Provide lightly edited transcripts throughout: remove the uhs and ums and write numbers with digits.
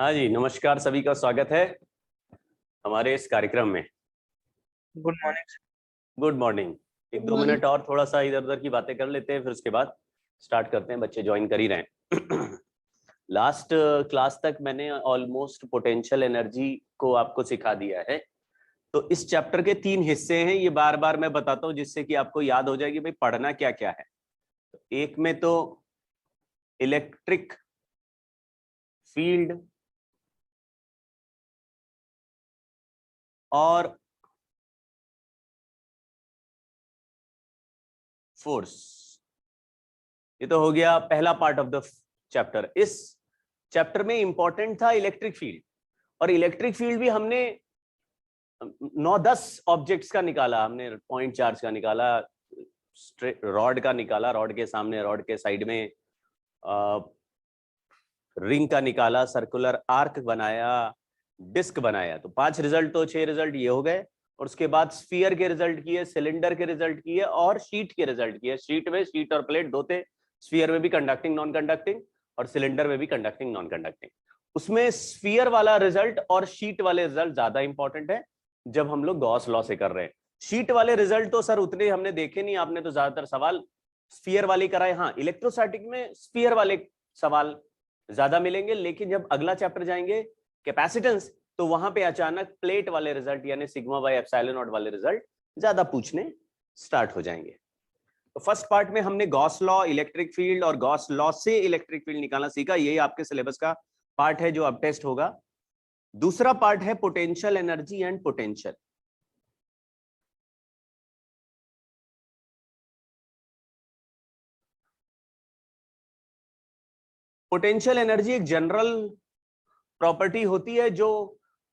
हाँ जी, नमस्कार, सभी का स्वागत है हमारे इस कार्यक्रम में। Good morning. Good morning. एक दो मिनट और थोड़ा सा इधर उधर की बातें कर लेते हैं, फिर उसके बाद स्टार्ट करते हैं। बच्चे ज्वाइन कर ही रहे हैं। लास्ट क्लास तक मैंने ऑलमोस्ट पोटेंशियल एनर्जी को आपको सिखा दिया है। तो इस चैप्टर के 3 हिस्से हैं, ये बार बार मैं बताता हूँ जिससे कि आपको याद हो जाएगी भाई पढ़ना क्या क्या है। एक में तो इलेक्ट्रिक फील्ड और फोर्स, ये तो हो गया पहला पार्ट ऑफ द चैप्टर। इस चैप्टर में इंपॉर्टेंट था इलेक्ट्रिक फील्ड, और इलेक्ट्रिक फील्ड भी हमने 9-10 ऑब्जेक्ट्स का निकाला। हमने पॉइंट चार्ज का निकाला, रॉड का निकाला, रॉड के सामने रॉड के साइड में रिंग का निकाला, सर्कुलर आर्क बनाया, डिस्क बनाया। तो 5 रिजल्ट, तो 6 रिजल्ट ये हो गए। और उसके बाद स्फीयर के रिजल्ट किए, सिलेंडर के रिजल्ट किए और शीट के रिजल्ट किए। शीट में शीट और प्लेट दो थे, स्फीयर में भी कंडक्टिंग नॉन कंडक्टिंग और सिलेंडर में भी कंडक्टिंग नॉन कंडक्टिंग। उसमें स्फीयर वाला रिजल्ट और शीट वाले रिजल्ट ज्यादा इंपॉर्टेंट है जब हम लोग गॉस लॉ से कर रहे हैं। शीट वाले रिजल्ट तो सर उतने हमने देखे नहीं, आपने तो ज्यादातर सवाल स्फीयर वाले कराए। हाँ, इलेक्ट्रोस्टैटिक में स्फीयर वाले सवाल ज्यादा मिलेंगे, लेकिन जब अगला चैप्टर जाएंगे कैपेसिटेंस, तो वहां पे अचानक प्लेट वाले रिजल्ट यानी सिग्मा बाय एप्सिलॉन नॉट वाले रिजल्ट ज्यादा पूछने स्टार्ट हो जाएंगे। तो फर्स्ट पार्ट में हमने गॉस लॉ, इलेक्ट्रिक फील्ड और गॉस लॉ से इलेक्ट्रिक फील्ड निकालना सीखा। यही आपके सिलेबस का पार्ट है जो अब टेस्ट होगा। दूसरा पार्ट है potential energy and potential. Potential energy एक जनरल प्रॉपर्टी होती है जो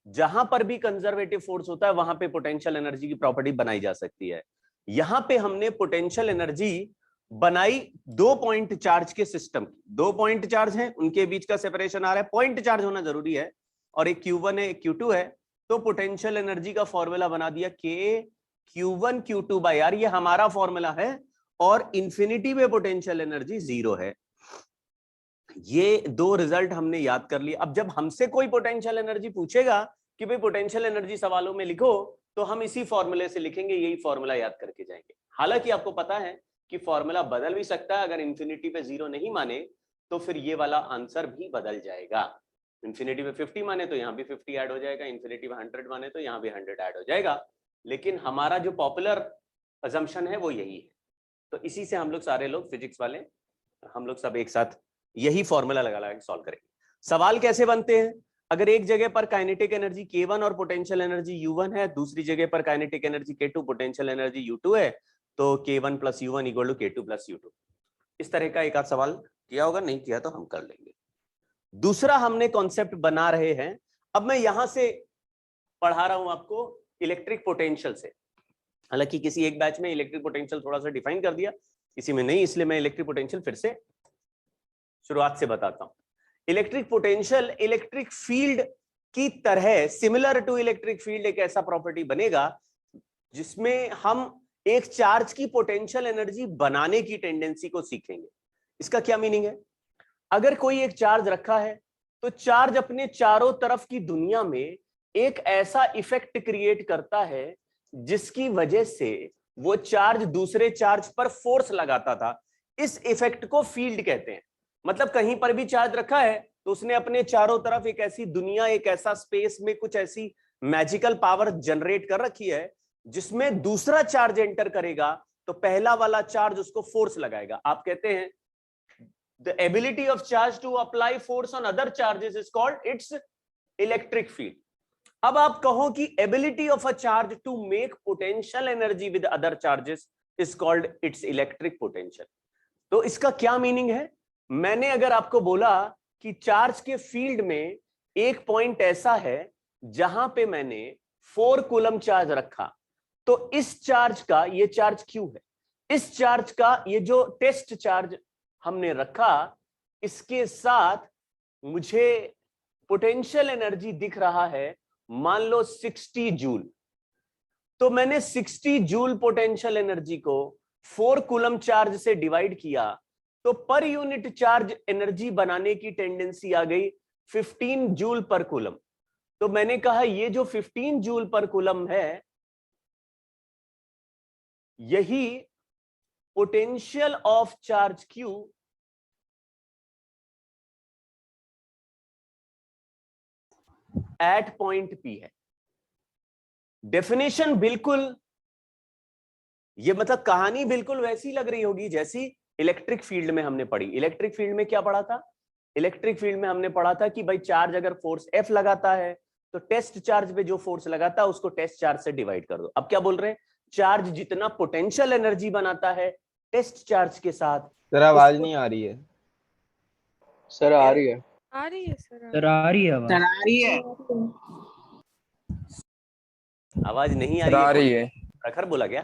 जहां पर भी कंजर्वेटिव फोर्स होता है वहां पे पोटेंशियल एनर्जी की प्रॉपर्टी बनाई जा सकती है। यहां पे हमने पोटेंशियल एनर्जी बनाई 2 पॉइंट चार्ज के सिस्टम की। 2 पॉइंट चार्ज हैं, उनके बीच का सेपरेशन आ रहा है, पॉइंट चार्ज होना जरूरी है, और एक Q1 है एक Q2 है। तो पोटेंशियल एनर्जी का फॉर्मूला बना दिया K Q1 Q2 bye R, ये हमारा फॉर्मूला है। और इंफिनिटी में पोटेंशियल एनर्जी 0 है। ये 2 रिजल्ट हमने याद कर लिए। अब जब हमसे कोई पोटेंशियल एनर्जी पूछेगा कि भाई पोटेंशियल एनर्जी सवालों में लिखो, तो हम इसी फॉर्मूले से लिखेंगे, यही फॉर्मूला याद करके जाएंगे। हालांकि आपको पता है कि फॉर्मूला बदल भी सकता है, अगर इंफिनिटी पे 0 नहीं माने तो फिर ये वाला आंसर भी बदल जाएगा। इंफिनिटी पे 50 माने तो यहाँ भी 50 ऐड हो जाएगा, इंफिनिटी पे 100 माने तो यहाँ भी 100 ऐड हो जाएगा। लेकिन हमारा जो पॉपुलर अजम्पशन है वो यही है। तो इसी से हम लोग सारे लोग फिजिक्स वाले, हम लोग सब एक साथ यही फॉर्मूला लगा के सॉल्व करेंगे। सवाल कैसे बनते हैं? अगर एक जगह पर काइनेटिक एनर्जी K1 और पोटेंशियल एनर्जी U1 है, दूसरी जगह पर kinetic energy K2, potential energy U2 है, तो K1 + U1 = K2 + U2। इस तरह का एक आध सवाल किया होगा, नहीं किया तो हम कर लेंगे। दूसरा हमने कॉन्सेप्ट बना रहे हैं, अब मैं यहां से पढ़ा रहा हूं आपको इलेक्ट्रिक पोटेंशियल से। हालांकि किसी एक बैच में इलेक्ट्रिक पोटेंशियल थोड़ा सा डिफाइन कर दिया, किसी में नहीं, इसलिए मैं इलेक्ट्रिक पोटेंशियल फिर से शुरुआत से बताता हूं। इलेक्ट्रिक पोटेंशियल इलेक्ट्रिक फील्ड की तरह, सिमिलर टू इलेक्ट्रिक फील्ड, एक ऐसा प्रॉपर्टी बनेगा जिसमें हम एक चार्ज की पोटेंशियल एनर्जी बनाने की टेंडेंसी को सीखेंगे। इसका क्या मीनिंग है? अगर कोई एक चार्ज रखा है तो चार्ज अपने चारों तरफ की दुनिया में एक ऐसा इफेक्ट क्रिएट करता है जिसकी वजह से वो चार्ज दूसरे चार्ज पर फोर्स लगाता था। इस इफेक्ट को फील्ड कहते हैं। मतलब कहीं पर भी चार्ज रखा है तो उसने अपने चारों तरफ एक ऐसी दुनिया, एक ऐसा स्पेस में कुछ ऐसी मैजिकल पावर जनरेट कर रखी है जिसमें दूसरा चार्ज एंटर करेगा तो पहला वाला चार्ज उसको फोर्स लगाएगा। आप कहते हैं the ability of charge to apply force on other charges is called its electric field. अब आप कहो कि ability of a charge to make potential energy with other charges is called its electric potential. तो इसका क्या meaning है? मैंने अगर आपको बोला कि चार्ज के फील्ड में एक पॉइंट ऐसा है जहां पे मैंने 4 कूलम चार्ज रखा, तो इस चार्ज का, ये चार्ज Q है, इस चार्ज का ये जो टेस्ट चार्ज हमने रखा, इसके साथ मुझे पोटेंशियल एनर्जी दिख रहा है, मान लो 60 जूल। तो मैंने 60 जूल पोटेंशियल एनर्जी को 4 कूलम चार्ज से डिवाइड किया, तो पर यूनिट चार्ज एनर्जी बनाने की टेंडेंसी आ गई 15 जूल पर कूलम। तो मैंने कहा ये जो 15 जूल पर कूलम है, यही potential of charge Q at point P है। डेफिनेशन बिल्कुल, ये मतलब कहानी बिल्कुल वैसी लग रही होगी जैसी इलेक्ट्रिक फील्ड में हमने पढ़ी। इलेक्ट्रिक फील्ड में क्या पढ़ा था? इलेक्ट्रिक फील्ड में हमने पढ़ा था कि भाई चार्ज अगर फोर्स F लगाता है तो टेस्ट चार्ज पे जो फोर्स लगाता है उसको टेस्ट चार्ज से डिवाइड कर दो। अब क्या बोल रहे हैं? चार्ज जितना पोटेंशियल एनर्जी बनाता है टेस्ट चार्ज के साथ, सर आवाज नहीं आ रही है। सर आ रही है। आ रही है सर। सर आ रही है आवाज। सर आ रही है। आवाज नहीं सर आ रही है। प्रखर बोला क्या?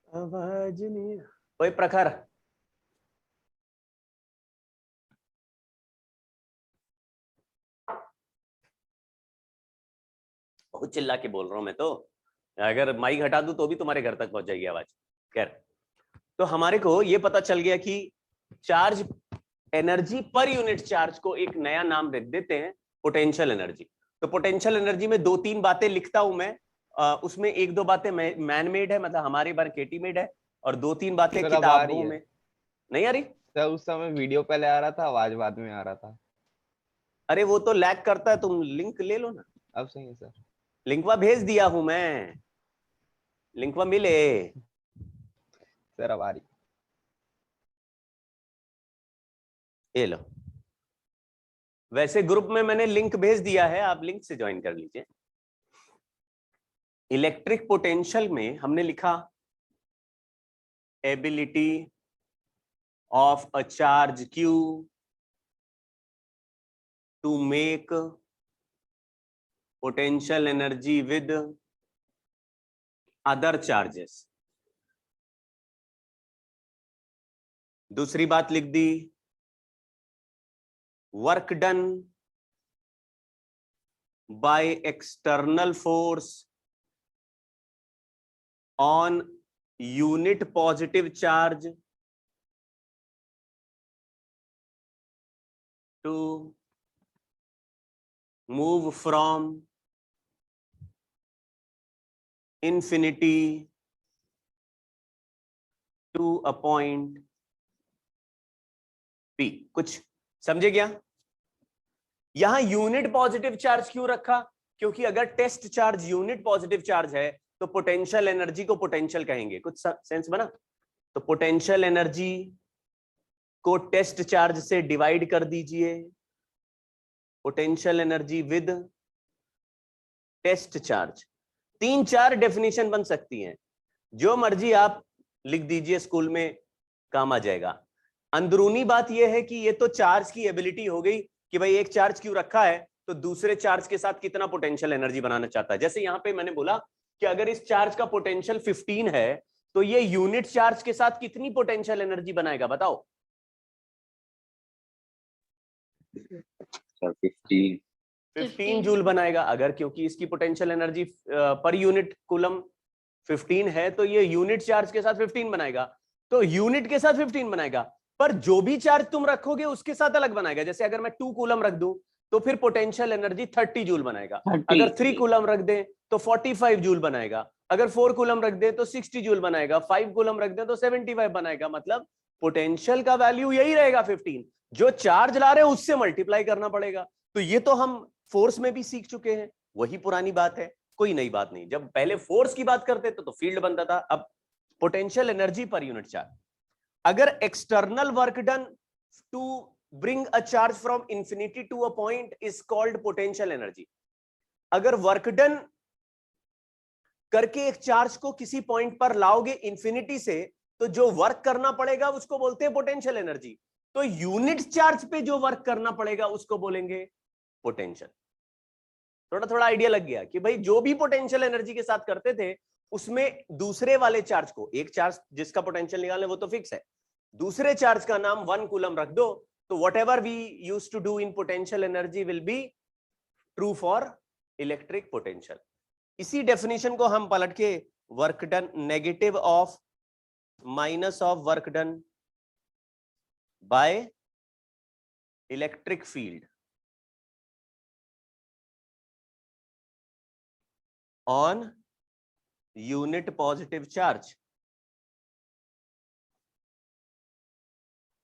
आवाज नहीं। ओए प्रखर, बहुत चिल्ला के बोल रहा हूं मैं तो, अगर माइक हटा दूं तो भी तुम्हारे घर तक पहुंच जाएगी आवाज। खैर, तो हमारे को ये पता चल गया कि charge energy per unit charge को एक नया नाम दे देते हैं, पोटेंशियल एनर्जी। तो पोटेंशियल एनर्जी में 2-3 बातें लिखता हूं मैं, उसमें 1-2 बातें मैन मेड है, मतलब हमारे बारकेटी मेड है, और 2-3 बातें किताबों में। नहीं आ रही सर? उस समय वीडियो पहले आ रहा था, आवाज बाद में आ रहा था। अरे वो तो लैग करता है, तुम लिंक ले लो ना। अब सही है सर। लिंकवा भेज दिया हूं मैं, लिंकवा मिले। सर अब आ रही। ये लो, वैसे ग्रुप में मैंने लिंक भेज दिया है, आप लिंक से ज्वाइन कर लीजिए। इलेक्ट्रिक पोटेंशियल में हमने लिखा ability of a charge Q to make potential energy with other charges. दूसरी बात लिख दी, work done by external force on unit positive charge to move from infinity to a point P। कुछ समझे क्या? यहां यूनिट पॉजिटिव चार्ज क्यों रखा? क्योंकि अगर test charge unit positive charge है तो पोटेंशियल एनर्जी को पोटेंशियल कहेंगे। कुछ सेंस बना? तो पोटेंशियल एनर्जी को टेस्ट चार्ज से डिवाइड कर दीजिए, potential energy with test charge. 3-4 definition बन सकती हैं, जो मर्जी आप लिख दीजिए, स्कूल में काम आ जाएगा। अंदरूनी बात यह है कि ये तो चार्ज की एबिलिटी हो गई कि भाई एक चार्ज क्यों रखा है तो दूसरे चार्ज के साथ कितना पोटेंशियल एनर्जी बनाना चाहता है। जैसे यहां पे मैंने बोला कि अगर इस चार्ज का पोटेंशियल 15 है तो ये यूनिट चार्ज के साथ कितनी पोटेंशियल एनर्जी बनाएगा बताओ? सर 15 जूल बनाएगा। अगर क्योंकि इसकी potential energy per unit coulomb 15 है तो ये यूनिट चार्ज के साथ 15 बनाएगा, तो यूनिट के साथ 15 बनाएगा, पर जो भी चार्ज तुम रखोगे उसके साथ अलग बनाएगा। जैसे अगर मैं 2 कूलम रख दूं तो फिर पोटेंशियल एनर्जी 30 जूल बनाएगा। अगर 3 कूलम रख दें तो 45 जूल बनाएगा। अगर 4 कूलम रख दें तो 60 जूल बनाएगा। 5 कूलम रख दें तो 75 बनाएगा। मतलब पोटेंशियल का वैल्यू यही रहेगा 15। जो चार्ज ला रहे हैं उससे मल्टीप्लाई करना पड़ेगा। तो ये तो हम फोर्स में भी सीख चुके हैं, वही पुरानी बात है, कोई नई बात नहीं। जब पहले फोर्स की बात करते तो फील्ड बनता था, अब potential energy per unit charge. अगर external work done to bring a charge from infinity to a point is called potential energy. अगर वर्क डन करके एक चार्ज को किसी पॉइंट पर लाओगे इंफिनिटी से, तो जो वर्क करना पड़ेगा उसको बोलते हैं पोटेंशियल एनर्जी। तो यूनिट चार्ज पे जो वर्क करना पड़ेगा उसको बोलेंगे पोटेंशियल। थोड़ा थोड़ा आइडिया लग गया कि भाई जो भी पोटेंशियल एनर्जी के साथ करते थे उसमें दूसरे वाले चार्ज को, एक चार्ज जिसका पोटेंशियल निकालने वो तो फिक्स है, दूसरे चार्ज का नाम 1 कूलम रख दो, तो whatever we used to do in potential energy will be true for electric potential. इसी डेफिनेशन को हम पलट के work done negative of minus of work done by electric field on unit positive charge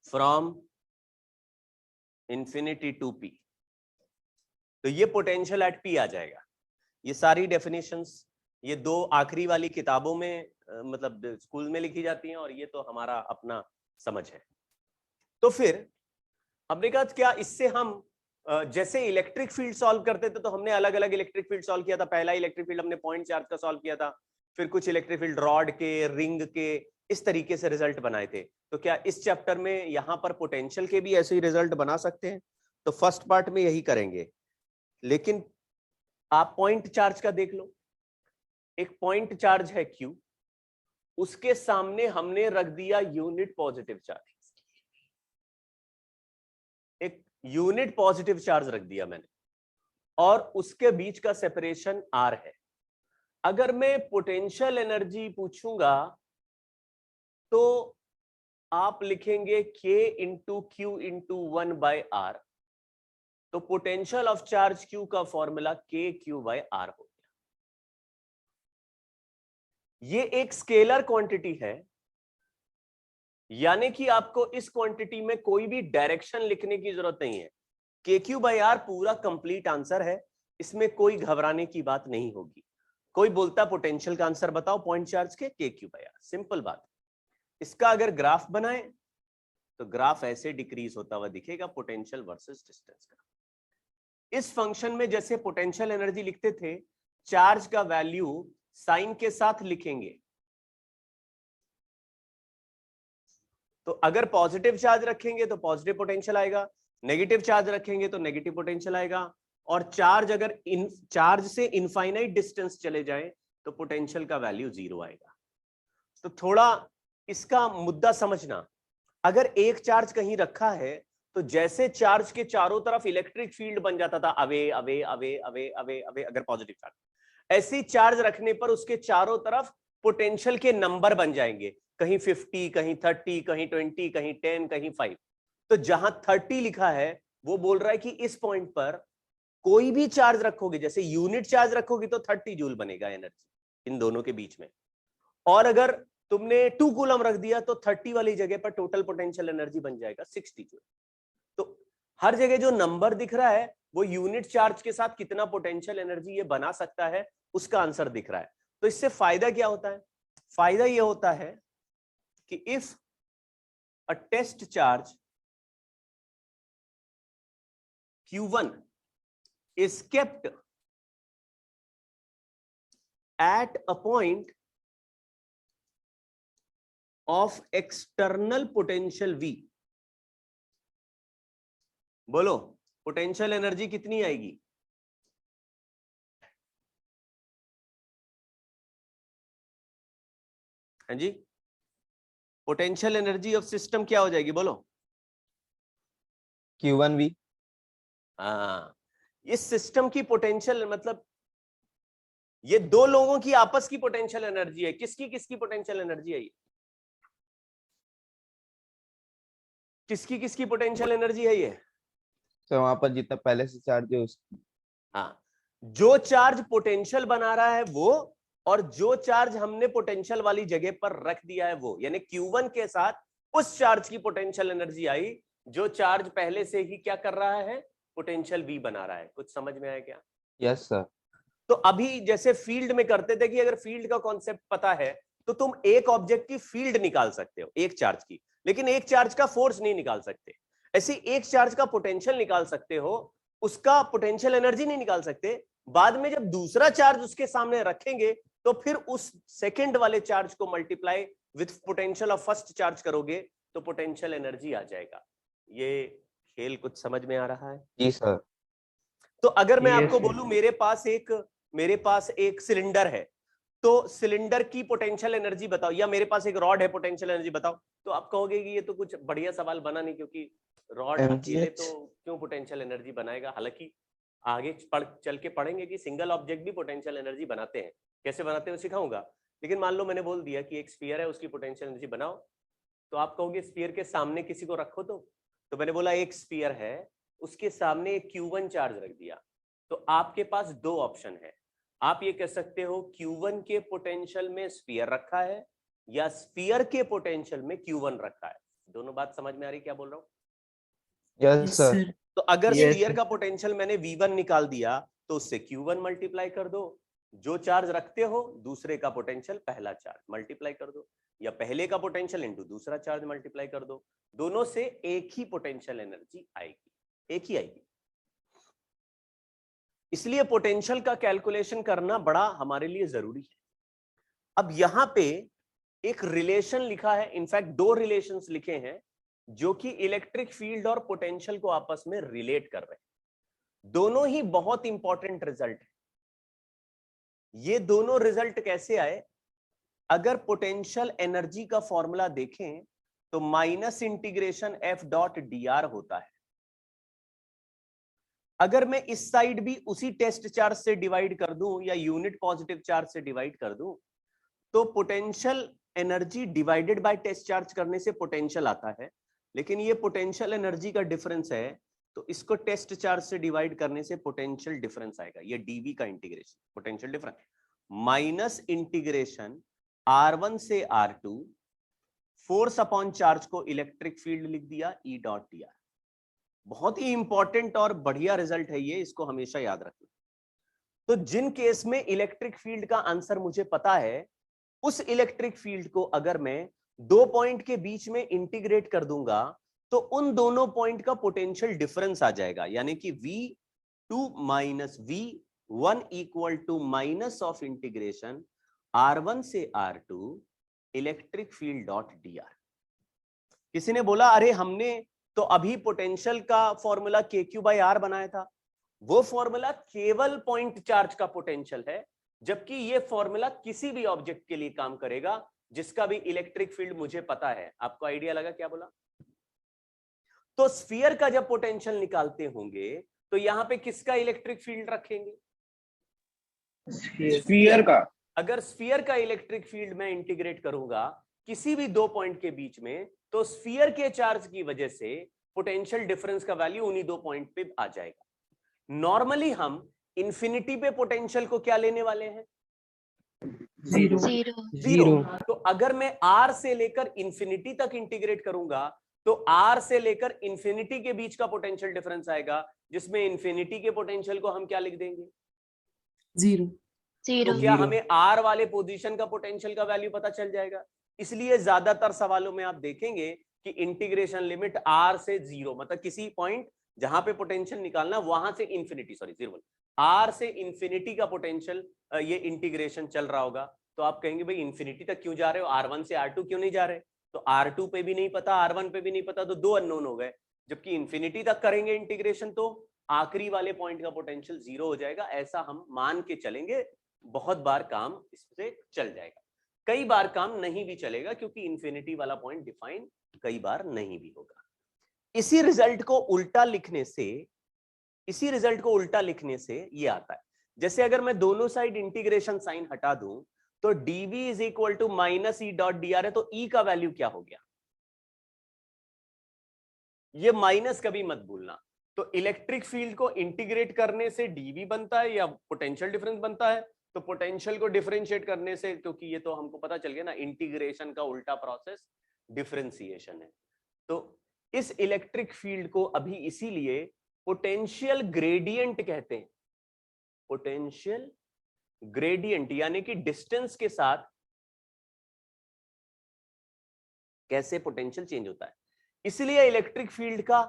from infinity to P. तो ये potential at P आ जाएगा। ये सारी डेफिनेशंस ये दो आखिरी वाली किताबों में मतलब स्कूल में लिखी जाती हैं, और ये तो हमारा अपना समझ है। तो फिर हमने कहा क्या इससे हम जैसे इलेक्ट्रिक फील्ड सॉल्व करते थे तो हमने अलग अलग इलेक्ट्रिक फील्ड सॉल्व किया था। पहला इलेक्ट्रिक फील्ड हमने पॉइंट चार्ज का सॉल्व किया था, फिर कुछ इलेक्ट्रिक फील्ड रॉड के, रिंग के, इस तरीके से रिजल्ट बनाए थे। तो क्या इस चैप्टर में यहां पर पोटेंशियल के भी ऐसे ही रिजल्ट बना सकते हैं? तो फर्स्ट पार्ट में यही करेंगे। लेकिन आप पॉइंट चार्ज का देख लो। एक पॉइंट चार्ज है Q, उसके सामने हमने रख दिया यूनिट पॉजिटिव चार्ज। एक यूनिट पॉजिटिव चार्ज रख दिया मैंने, और उसके बीच का सेपरेशन R है। अगर मैं पोटेंशियल एनर्जी पूछूंगा तो आप लिखेंगे K into Q into 1/R। तो पोटेंशियल ऑफ चार्ज Q का फॉर्मूला KQ/R हो गया। ये एक स्केलर क्वांटिटी है, यानी कि आपको इस क्वांटिटी में कोई भी डायरेक्शन लिखने की जरूरत नहीं है। KQ/R पूरा कंप्लीट आंसर है, इसमें कोई घबराने की बात नहीं होगी। कोई बोलता पोटेंशियल का आंसर बताओ पॉइंट चार्ज के, KQ/R, सिंपल बात। इसका अगर ग्राफ बनाए तो ग्राफ ऐसे डिक्रीज होता हुआ दिखेगा, पोटेंशियल वर्सेस डिस्टेंस का। इस फंक्शन में जैसे पोटेंशियल एनर्जी लिखते थे, चार्ज का वैल्यू साइन के साथ लिखेंगे। तो अगर पॉजिटिव चार्ज रखेंगे तो पॉजिटिव पोटेंशियल आएगा, नेगेटिव चार्ज रखेंगे तो नेगेटिव पोटेंशियल आएगा, और चार्ज अगर चार्ज से इनफाइनाइट डिस्टेंस चले जाए तो पोटेंशियल का वैल्यू 0 आएगा। तो थोड़ा इसका मुद्दा समझना। अगर एक चार्ज कहीं रखा है तो जैसे चार्ज के चारों तरफ इलेक्ट्रिक फील्ड बन जाता था, away away away away away away, अगर पॉजिटिव चार्ज, ऐसी चार्ज रखने पर उसके चारों तरफ पोटेंशियल के नंबर बन जाएंगे, कहीं 50, कहीं 30, कहीं 20, कहीं 10, कहीं 5। तो जहां 30 लिखा है वो बोल रहा है कि इस पॉइंट पर कोई भी चार्ज रखोगे, जैसे यूनिट चार्ज रखोगे तो 30 जूल बनेगा एनर्जी इन दोनों के बीच में। और अगर तुमने 2 कूलम रख दिया तो 30 वाली जगह पर टोटल पोटेंशियल एनर्जी बन जाएगा 60 जूल। तो हर जगह जो नंबर दिख रहा है वो यूनिट चार्ज के साथ कितना पोटेंशियल एनर्जी ये बना सकता है उसका आंसर दिख रहा है। तो इससे फायदा क्या होता है? फायदा ये होता है कि if a test charge Q1 is kept at a point of external potential V, बोलो पोटेंशियल एनर्जी कितनी आएगी? हाँ जी, पोटेंशियल एनर्जी ऑफ सिस्टम क्या हो जाएगी बोलो? Q1V। हाँ, इस सिस्टम की पोटेंशियल मतलब ये दो लोगों की आपस की पोटेंशियल एनर्जी है। किसकी किसकी पोटेंशियल एनर्जी है ये? किसकी किसकी पोटेंशियल एनर्जी है ये? तो वहां पर जितना पहले से चार्ज है उसकी। हाँ, जो चार्ज पोटेंशियल बना रहा है वो, और जो चार्ज हमने पोटेंशियल वाली जगह पर रख दिया है वो, यानी Q1 के साथ उस चार्ज की पोटेंशियल एनर्जी आई जो चार्ज पहले से ही क्या कर रहा है, पोटेंशियल V बना रहा है। कुछ समझ में आया क्या? Yes sir. तो अभी जैसे फील्ड में करते थे कि अगर फील्ड का कॉन्सेप्ट पता है तो तुम एक ऑब्जेक्ट की फील्ड निकाल सकते हो, एक चार्ज की, लेकिन एक चार्ज का फोर्स नहीं निकाल सकते। ऐसे एक चार्ज का पोटेंशियल निकाल सकते हो, उसका पोटेंशियल एनर्जी नहीं निकाल सकते। बाद में जब दूसरा चार्ज उसके सामने रखेंगे तो फिर उस सेकंड वाले चार्ज को multiply with potential of first charge करोगे तो पोटेंशियल एनर्जी आ जाएगा। ये खेल कुछ समझ में आ रहा है? जी सर। तो अगर मैं Yes, आपको sir. बोलूं मेरे पास एक सिलेंडर है, तो सिलेंडर की पोटेंशियल एनर्जी बताओ, या मेरे पास एक रॉड है पोटेंशियल एनर्जी बताओ, तो आप कहोगे कि ये तो कुछ बढ़िया सवाल बना नहीं, क्योंकि रॉड अकेले तो क्यों पोटेंशियल एनर्जी बनाएगा। हालांकि आगे चल के पढ़ेंगे कि सिंगल ऑब्जेक्ट भी पोटेंशियल एनर्जी बनाते हैं, कैसे बनाते हैं वो सिखाऊंगा। लेकिन मान लो मैंने बोल दिया कि एक स्फीयर है, उसकी पोटेंशियल एनर्जी बनाओ, तो आप कहोगे स्फीयर के सामने किसी को रखो। तो मैंने बोला एक स्फीयर है, उसके सामने एक Q1 चार्ज रख दिया, तो आपके पास दो ऑप्शन है। आप ये कह सकते हो Q1 के पोटेंशियल में स्फीयर रखा है या स्फीयर के पोटेंशियल में Q1 रखा है। दोनों बात समझ में आ रही क्या बोल रहा हूं? Yes sir. तो अगर Yes, स्फीयर sir. का पोटेंशियल मैंने V1 निकाल दिया तो उससे Q1 मल्टीप्लाई कर दो, जो चार्ज रखते हो दूसरे का पोटेंशियल पहला चार्ज मल्टीप्लाई कर दो, या पहले का पोटेंशियल इनटू दूसरा चार्ज मल्टीप्लाई कर दो, दोनों से एक ही पोटेंशियल एनर्जी आएगी, एक ही आएगी। इसलिए पोटेंशियल का कैलकुलेशन करना बड़ा हमारे लिए जरूरी है। अब यहां पे एक रिलेशन लिखा है, इनफैक्ट दो रिलेशंस लिखे हैं जो कि इलेक्ट्रिक फील्ड और पोटेंशियल को आपस में रिलेट कर रहे हैं। दोनों ही बहुत इंपॉर्टेंट रिजल्ट है। ये दोनों रिजल्ट कैसे आए? अगर पोटेंशियल एनर्जी का फॉर्मूला देखें तो minus integration F dot d are होता है। अगर मैं इस साइड भी उसी टेस्ट चार्ज से डिवाइड कर दूं या यूनिट पॉजिटिव चार्ज से डिवाइड कर दूं तो potential energy divided by test charge करने से पोटेंशियल आता है, लेकिन ये पोटेंशियल एनर्जी का डिफरेंस है, तो इसको टेस्ट चार्ज से डिवाइड करने से पोटेंशियल डिफरेंस आएगा। ये डीवी का integration potential difference minus integration R1 से R2 फोर्स अपॉन चार्ज को इलेक्ट्रिक फील्ड लिख दिया E डॉट डी आर। बहुत ही इंपॉर्टेंट और बढ़िया रिजल्ट है ये, इसको हमेशा याद रखना। तो जिन केस में इलेक्ट्रिक फील्ड का आंसर मुझे पता है, उस इलेक्ट्रिक फील्ड को अगर मैं दो पॉइंट के बीच में इंटीग्रेट कर दूंगा तो उन दोनों पॉइंट का पोटेंशियल डिफरेंस आ जाएगा, यानी कि V2 minus V1 equal to minus of integration R1 से R2 electric field dot d r. किसी ने बोला अरे हमने तो अभी पोटेंशियल का फॉर्मूला KQ बाय R बनाया था, वो फॉर्मूला केवल पॉइंट चार्ज का पोटेंशियल है, जबकि ये फॉर्मूला किसी भी ऑब्जेक्ट के लिए काम करेगा जिसका भी इलेक्ट्रिक फील्ड मुझे पता है। आपको आइडिया लगा क्या बोला? तो स्फीयर का जब पोटेंशियल निकालते होंगे तो यहां पे किसका इलेक्ट्रिक फील्ड रखेंगे? स्फीयर का। अगर स्फीयर का इलेक्ट्रिक फील्ड में इंटीग्रेट करूंगा किसी भी दो पॉइंट के बीच में, तो स्फीयर के चार्ज की वजह से पोटेंशियल डिफरेंस का वैल्यू उन्हीं दो पॉइंट पे आ जाएगा। नॉर्मली हम इंफिनिटी पे पोटेंशियल को क्या लेने वाले हैं? जीरो। तो अगर मैं R से लेकर इंफिनिटी तक इंटीग्रेट करूंगा तो R से लेकर इंफिनिटी के बीच का पोटेंशियल डिफरेंस आएगा, जिसमें इंफिनिटी के पोटेंशियल को हम क्या लिख देंगे? जीरो। तो क्या हमें R वाले पोजीशन का पोटेंशियल का वैल्यू पता चल जाएगा? इसलिए ज्यादातर सवालों में आप देखेंगे कि इंटीग्रेशन लिमिट R से जीरो, मतलब किसी पॉइंट जहां पे पोटेंशियल निकालना वहां से इंफिनिटी, सॉरी जीरो, R से इंफिनिटी का पोटेंशियल ये इंटीग्रेशन चल रहा होगा। तो आप कहेंगे भाई इंफिनिटी तक क्यों जा रहे हो, R1 से R2 क्यों नहीं जा रहे? तो R2 पे भी नहीं पता, R1 पे भी नहीं पता, तो दो अननोन हो गए। जबकि इंफिनिटी तक करेंगे इंटीग्रेशन तो आखिरी वाले पॉइंट का पोटेंशियल जीरो हो जाएगा, ऐसा हम मान के चलेंगे। बहुत बार काम इससे चल जाएगा, कई बार काम नहीं भी चलेगा, क्योंकि इंफिनिटी वाला पॉइंट डिफाइन कई बार नहीं भी होगा। इसी रिजल्ट को उल्टा लिखने से ये आता है। जैसे अगर मैं दोनों साइड इंटीग्रेशन साइन हटा दूं तो dv is equal to minus E dot d r है, तो E का वैल्यू क्या हो गया? ये माइनस कभी मत भूलना। तो इलेक्ट्रिक फील्ड को इंटीग्रेट करने से dv बनता है या पोटेंशियल डिफरेंस बनता है, तो पोटेंशियल को डिफरेंशिएट करने से, क्योंकि ये तो हमको पता चल गया ना, इंटीग्रेशन का उल्टा प्रोसेस डिफरेंशिएशन है। तो इस इलेक्ट्रिक फील्ड को अभी इसीलिए पोटेंशियल ग्रेडियंट कहते हैं। पोटेंशियल ग्रेडियंट यानी कि डिस्टेंस के साथ कैसे पोटेंशियल चेंज होता है। इसलिए इलेक्ट्रिक फील्ड का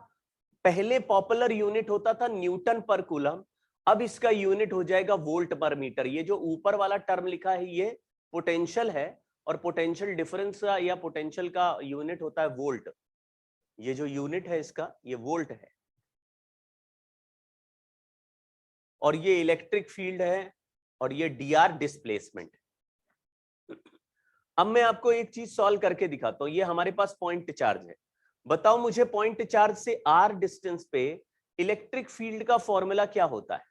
पहले पॉपुलर यूनिट होता था न्यूटन पर कूलम, अब इसका यूनिट हो जाएगा वोल्ट पर मीटर। ये जो ऊपर वाला टर्म लिखा है ये पोटेंशियल है, और पोटेंशियल डिफरेंस या पोटेंशियल का यूनिट होता है वोल्ट। ये जो यूनिट है इसका ये वोल्ट है, और ये इलेक्ट्रिक फील्ड है, और ये dr डिस्प्लेसमेंट। अब मैं आपको एक चीज सॉल्व करके दिखाता हूं। ये हमारे पास पॉइंट चार्ज है, बताओ मुझे पॉइंट चार्ज से r डिस्टेंस पे इलेक्ट्रिक फील्ड का फॉर्मूला क्या होता है?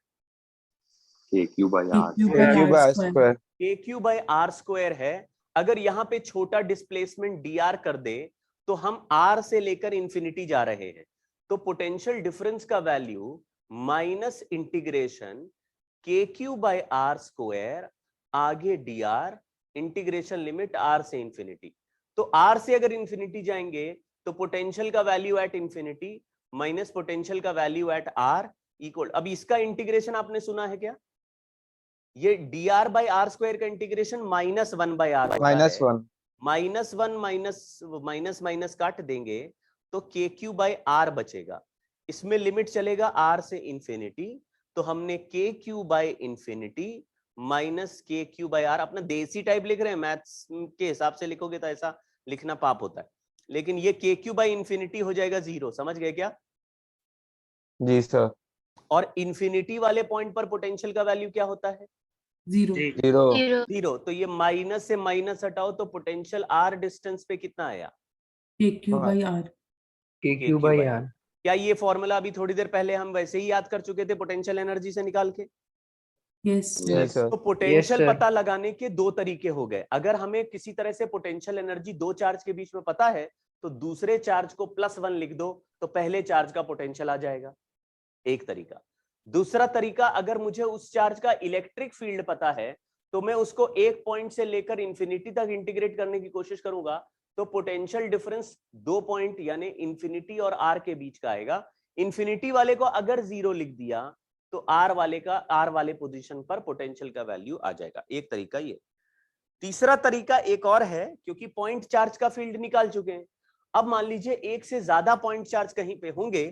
KQ by R square. KQ by R square है। अगर यहां पे छोटा डिस्प्लेसमेंट dr कर दे तो हम R से लेकर इंफिनिटी जा रहे हैं, तो पोटेंशियल डिफरेंस का value minus integration KQ by R square, आगे dr, इंटीग्रेशन लिमिट R से इंफिनिटी। तो R से अगर इंफिनिटी जाएंगे तो पोटेंशियल का value at infinity minus potential का वैल्यू एट R इक्वल, अब इसका इंटीग्रेशन आपने सुना है क्या? ये dr बाय R स्क्वायर का integration -1 by R -1 -1 minus minus काट देंगे तो KQ बाय R बचेगा। इसमें लिमिट चलेगा R से इंफिनिटी, तो हमने KQ by infinity minus KQ by R, अपना देसी टाइप लिख रहे हैं, मैथ्स के हिसाब से लिखोगे तो ऐसा लिखना पाप होता है, लेकिन ये KQ बाय इंफिनिटी हो जाएगा 0, समझ गए क्या? जी सर। और इंफिनिटी वाले पॉइंट पर पोटेंशियल का वैल्यू क्या होता है? 0 तो ये माइनस से माइनस हटाओ तो पोटेंशियल R डिस्टेंस पे कितना आया? KQ by R। क्या ये फॉर्मूला अभी थोड़ी देर पहले हम वैसे ही याद कर चुके थे पोटेंशियल एनर्जी से निकाल के? यस तो पोटेंशियल पता लगाने के दो तरीके हो गए। अगर हमें किसी तरह से पोटेंशियल एनर्जी दो चार्ज के बीच में पता है तो दूसरे चार्ज को +1 लिख दो तो पहले चार्ज का पोटेंशियल आ जाएगा, एक तरीका। दूसरा तरीका, अगर मुझे उस चार्ज का इलेक्ट्रिक फील्ड पता है तो मैं उसको एक पॉइंट से लेकर इंफिनिटी तक इंटीग्रेट करने की कोशिश करूंगा, तो पोटेंशियल डिफरेंस 2 पॉइंट यानी इंफिनिटी और R के बीच का आएगा। इंफिनिटी वाले को अगर 0 लिख दिया तो R वाले पोजीशन पर पोटेंशियल का वैल्यू आ जाएगा, एक तरीका ये। तीसरा तरीका एक और है, क्योंकि पॉइंट चार्ज का फील्ड निकाल चुके हैं, अब मान लीजिए एक से ज्यादा पॉइंट चार्ज कहीं पे होंगे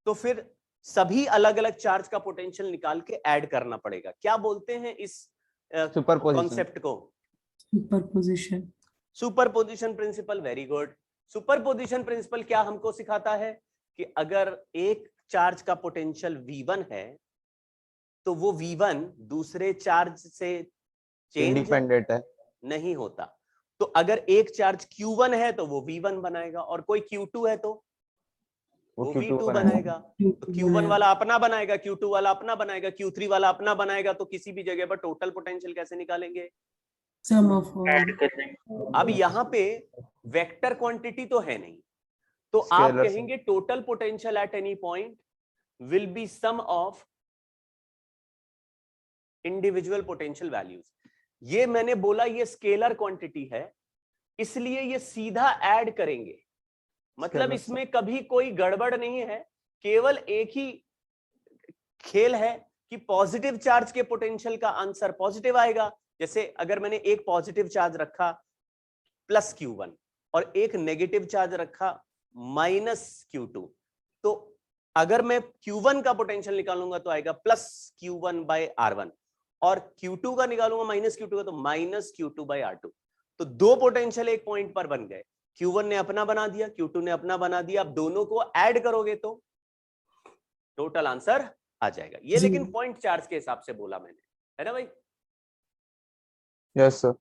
तो फिर सभी अलग अलग चार्ज का पोटेंशियल निकाल के ऐड करना पड़ेगा। क्या बोलते हैं इस कॉन्सेप्ट को? Superposition principle. Very good. Superposition principle क्या हमको सिखाता है कि अगर एक चार्ज का पोटेंशियल V1 है तो वो V1 दूसरे चार्ज से इंडिपेंडेंट है, नहीं होता। तो अगर एक चार्ज Q1 है तो वो V1 बनाएगा, और कोई Q2 है तो वो V2 बनाएगा। तो Q1 वाला अपना बनाएगा, Q2 वाला अपना बनाएगा, Q3 वाला अपना बनाएगा, तो किसी भी जगह पर टोटल पोटेंशियल कैसे निकालेंगे? अब यहाँ पे वेक्टर क्वांटिटी तो है नहीं, तो आप कहेंगे total potential at any point will be sum of individual potential values. ये मैंने बोला ये स्केलर क्वांटिटी है, इसलिए ये सीधा ऐड करेंगे, मतलब इसमें कभी कोई गड़बड़ नहीं है। केवल एक ही खेल है कि पॉजिटिव चार्ज के पोटेंशियल का आंसर पॉजिटिव आएगा। जैसे अगर मैंने एक पॉजिटिव चार्ज रखा +Q1 और एक नेगेटिव चार्ज रखा -Q2, तो अगर मैं Q1 का पोटेंशियल निकालूंगा तो आएगा +Q1/R1, और Q2 का निकालूंगा -Q2 का तो -Q2/R2। तो दो पोटेंशियल एक पॉइंट पर बन गए, Q1 ने अपना बना दिया, Q2 ने अपना बना दिया। अब दोनों को ऐड करोगे तो टोटल आंसर आ जाएगा ये। लेकिन पॉइंट चार्ज के हिसाब से बोला मैंने, है ना भाई? Yes sir.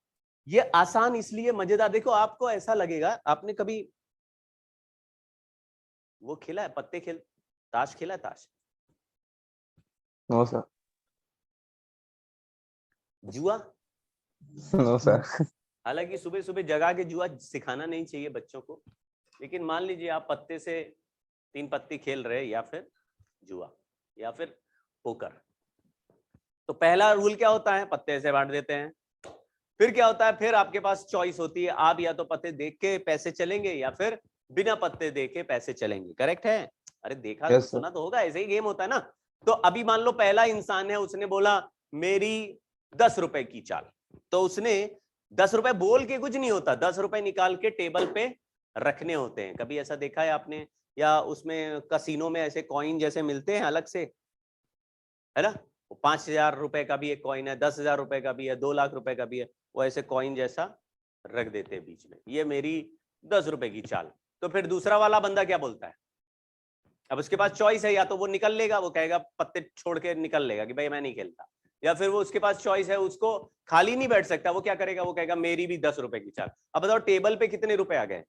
ये आसान इसलिए मजेदार, देखो आपको ऐसा लगेगा, आपने कभी वो खेला है, पत्ते खेल, ताश खेला है? ताश? No sir. जुआ? No sir. हालांकि सुबह सुबह जगा के जुआ सिखाना नहीं चाहिए बच्चों को, लेकिन मान लीजिए आप पत्ते से 3 पत्ती खेल रहे, या फिर जुआ, या फिर पोकर, तो पहला रूल क्या होता है? पत्ते से बांट देते हैं। फिर क्या होता है? फिर आपके पास चॉइस होती है, आप या तो पत्ते देख के पैसे चलेंगे या फिर बिना पत्ते देखे पैसे चलेंगे। करेक्ट है? अरे देखा तो सुना तो होगा, ऐसे ही गेम होता है ना। तो अभी मान लो पहला इंसान है, उसने बोला मेरी 10 रुपए की चाल, तो उसने 10 रुपए बोल के कुछ नहीं होता, 10 रुपए निकाल के टेबल पे रखने होते हैं। कभी ऐसा देखा है आपने? या उसमें कसिनो में ऐसे कॉइन जैसे मिलते हैं अलग से, है ना? 5,000 रुपए का भी एक कॉइन है, 10,000 रुपए का भी है, 2 लाख रुपए का भी है, वो ऐसे कॉइन जैसा रख देते हैं बीच में, ये मेरी 10 रुपए की चाल। तो फिर दूसरा वाला बंदा क्या बोलता है? अब उसके पास चॉइस है, या तो वो निकल लेगा, वो कहेगा पत्ते छोड़ के निकल लेगा कि भाई मैं नहीं खेलता, या फिर वो उसके पास चॉइस है, उसको खाली नहीं बैठ सकता, वो क्या करेगा? वो कहेगा मेरी भी 10 रुपए की चाल। अब बताओ टेबल पे कितने रुपए आ गए?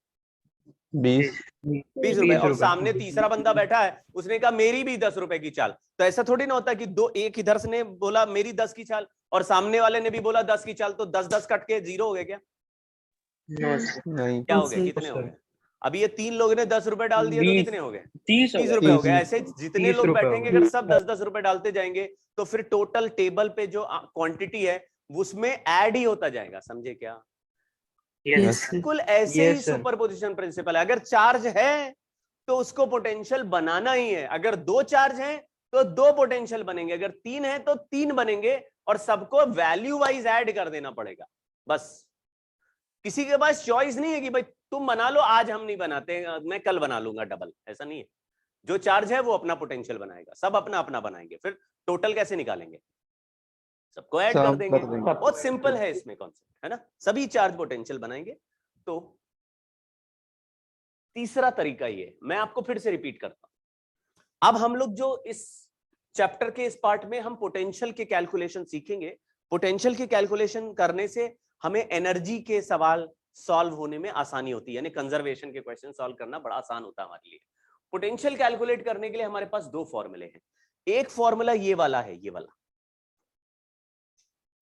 20 रुपए। और सामने तीसरा बंदा बैठा है, उसने कहा मेरी भी 10 रुपए की चाल। तो ऐसा थोड़ी ना होता कि एक इधर से ने बोला मेरी 10 की चाल और सामने वाले ने भी बोला 10 की चाल, तो 10-10 कट के 0 हो गए क्या? नहीं। क्या हो गए? कितने हो गए? अभी ये 3 लोगों ने 10 रुपए डाल दिए तो कितने हो गए? 30 रुपए हो गए। ऐसे जितने लोग 30 रुपए बैठेंगे अगर सब 10-10 रुपए डालते जाएंगे तो फिर टोटल टेबल पे जो क्वांटिटी है उसमें ऐड ही होता जाएगा। समझे क्या? बिल्कुल ऐसे ही सुपरपोजिशन प्रिंसिपल है। अगर चार्ज है तो उसको पोटेंशियल बनाना ही है। अगर 2 चार्ज हैं तो 2 पोटेंशियल बनेंगे, अगर 3 है तो 3 बनेंगे, और सबको वैल्यू वाइज ऐड कर देना पड़ेगा। बस किसी के पास चॉइस नहीं है कि भाई तुम बना लो, आज हम नहीं बनाते, मैं कल बना लूंगा डबल, ऐसा नहीं है। जो चार्ज है वो अपना पोटेंशियल बनाएगा, सब अपना अपना बनाएंगे। फिर टोटल कैसे निकालेंगे? सबको ऐड कर देंगे। बहुत सिंपल है इसमें कॉन्सेप्ट, है ना? सभी चार्ज पोटेंशियल बनाएंगे। तो तीसरा तरीका ये, मैं आपको फिर से रिपीट करता हूं। अब हम लोग जो इस चैप्टर के इस पार्ट में हम पोटेंशियल के कैलकुलेशन सीखेंगे। पोटेंशियल के कैलकुलेशन करने से हमें एनर्जी के सवाल सॉल्व होने में आसानी होती है, यानी कंजर्वेशन के क्वेश्चन सॉल्व करना बड़ा आसान होता है हमारे लिए। पोटेंशियल कैलकुलेट करने के लिए हमारे पास 2 फॉर्मूले हैं। एक फॉर्मूला ये वाला है, ये वाला।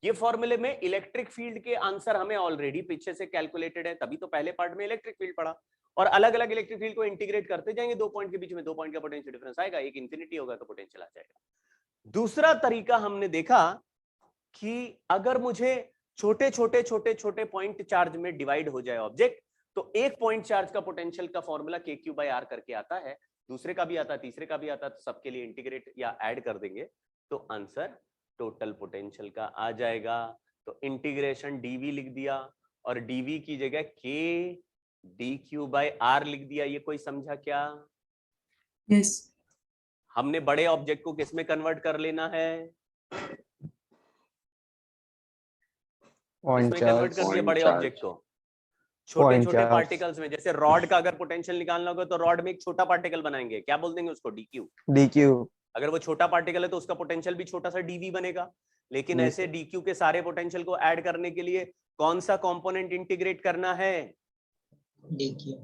ये फॉर्मूले में इलेक्ट्रिक फील्ड के आंसर हमें ऑलरेडी पीछे से कैलकुलेटेड है, तभी तो पहले पार्ट में इलेक्ट्रिक फील्ड पढ़ा। और अलग अलग इलेक्ट्रिक फील्ड को इंटीग्रेट करते जाएंगे, 2 पॉइंट के बीच में 2 पॉइंट का पोटेंशियल डिफरेंस आएगा, एक इंफिनिटी होगा तो पोटेंशियल आ जाएगा। दूसरा तरीका हमने देखा कि अगर मुझे छोटे छोटे छोटे छोटे पॉइंट चार्ज में डिवाइड हो जाए ऑब्जेक्ट, तो एक पॉइंट चार्ज का पोटेंशियल का फॉर्मूला KQ/R करके आता है, दूसरे का भी आता है, तीसरे का भी आता है, तो सबके लिए इंटीग्रेट या ऐड कर देंगे तो आंसर टोटल पोटेंशियल का आ जाएगा। तो इंटीग्रेशन dV लिख दिया और dV की जगह K dQ/R लिख दिया। ये कोई समझा क्या? Yes. हमने बड़े ऑब्जेक्ट को किस में कन्वर्ट कर लेना है? इसमें कन्वर्ट कर दिया बड़े ऑब्जेक्ट को छोटे छोटे पार्टिकल्स में। जैसे रॉड का अगर पोटेंशियल निकालना होगा तो रॉड में एक छोटा पार्टिकल बनाएंगे, क्या बोल देंगे उसको? DQ। अगर वो छोटा पार्टिकल है तो उसका पोटेंशियल भी छोटा सा dV बनेगा। लेकिन ऐसे DQ के सारे पोटेंशियल को ऐड करने के लिए कौन सा कंपोनेंट इंटीग्रेट करना है? DQ।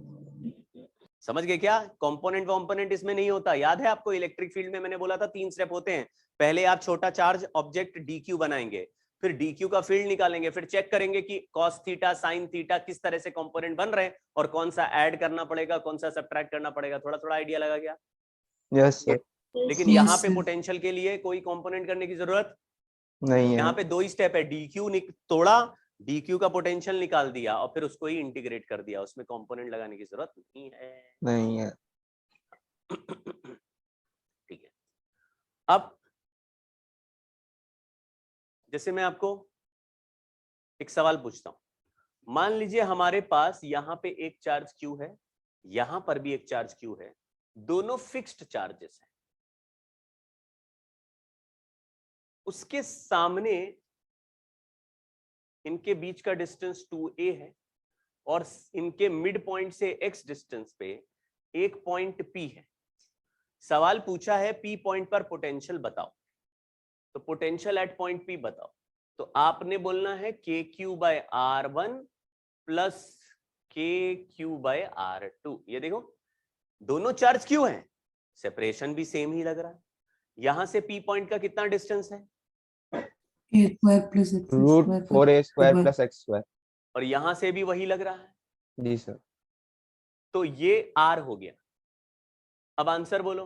समझ गए क्या? कंपोनेंट इसमें नहीं होता। याद है आपको इलेक्ट्रिक फील्ड में मैंने बोला था 3 स्टेप होते हैं। पहले आप छोटा चार्ज ऑब्जेक्ट DQ बनाएंगे, फिर DQ का फील्ड निकालेंगे, फिर चेक करेंगे कि cos थीटा sin थीटा किस तरह से कंपोनेंट बन रहे हैं और कौन सा ऐड करना पड़ेगा, कौन सा सब्ट्रैक्ट करना पड़ेगा। थोड़ा थोड़ा आइडिया लगा गया? Yes sir. लेकिन यहाँ पे पोटेंशियल के लिए कोई कंपोनेंट करने की जरूरत नहीं है। यहाँ पे 2 ही स्टेप है। DQ तोड़ा, DQ का पोटेंशियल निकाल दिया और फिर उसको ही इंटीग्रेट कर दिया, उसमें कंपोनेंट लगाने की जरूरत नहीं है। ठीक है। अब जैसे मैं आपको एक सवाल पूछता हूं, मान लीजिए हमारे पास यहाँ पे एक चार्ज Q है, यहां पर भी एक चार्ज Q है, दोनों फिक्स्ड चार्जेस हैं। उसके सामने इनके बीच का डिस्टेंस 2a है और इनके मिड पॉइंट से x डिस्टेंस पे एक पॉइंट P है। सवाल पूछा है P पॉइंट पर पोटेंशियल बताओ, तो पोटेंशियल एट पॉइंट P बताओ। तो आपने बोलना है KQ/R1 प्लस KQ/R2। ये देखो दोनों चार्ज Q हैं, सेपरेशन भी सेम ही लग रहा है। यहां से P पॉइंट का कितना डिस्टेंस है? √4a² + x²। और यहां से भी वही लग रहा है। जी सर। तो ये R हो गया। अब आंसर बोलो।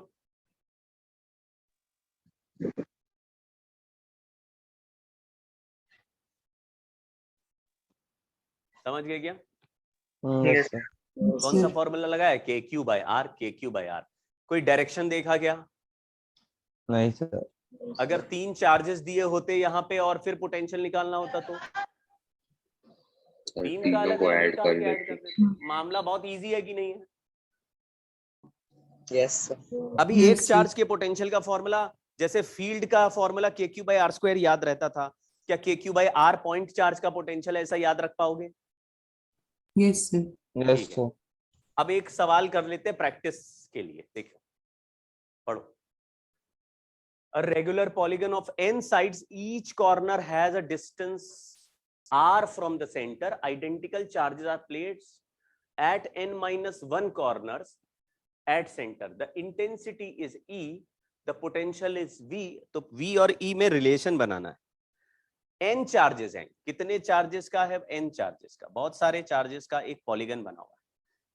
समझ गए क्या? Yes sir. कौन सा फॉर्मूला लगाया? KQ/R। KQ/R। कोई डायरेक्शन देखा क्या? नहीं सर। अगर 3 चार्जेस दिए होते यहाँ पे और फिर पोटेंशियल निकालना होता तो 3 का अलग अलग निकाल के ऐड कर देते। मामला बहुत इजी है कि नहीं है? यस। अभी एक चार्ज के पोटेंशियल का फॉर्मूला, जैसे फील्ड का फॉर्मूला KQ/R² याद रहता था, क्या KQ/R पॉइंट चार्ज का पोटेंशियल ऐसा याद रख पाओगे? Yes sir. Yes sir. अब एक सवाल कर लेते हैं प्रैक्टिस के लिए, देखो पढ़ो। A regular polygon of n sides, each corner has a distance r from the center. Identical charges are placed at n-1 corners at center. The intensity is E. The potential is V. तो V और E में relation बनाना है। n charges हैं। कितने charges का है? n charges का। बहुत सारे चार्जेस का एक पॉलीगन बना हुआ है।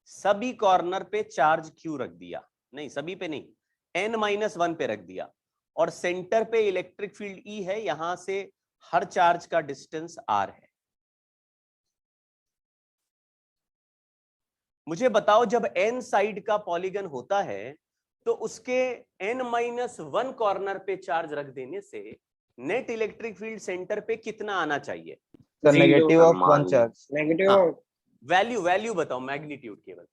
सभी कॉर्नर पे चार्ज Q रख दिया, नहीं सभी पे नहीं, n-1 पे रख दिया, और सेंटर पे इलेक्ट्रिक फील्ड E है, यहां से हर चार्ज का डिस्टेंस R है। मुझे बताओ जब n साइड का पॉलीगन होता है तो उसके n-1 कॉर्नर पे चार्ज रख देने से नेट इलेक्ट्रिक फील्ड सेंटर पे कितना आना चाहिए? सर नेगेटिव ऑफ मान 1 चार्ज। नेगेटिव हाँ, वैल्यू बताओ, मैग्नीट्यूड केवल।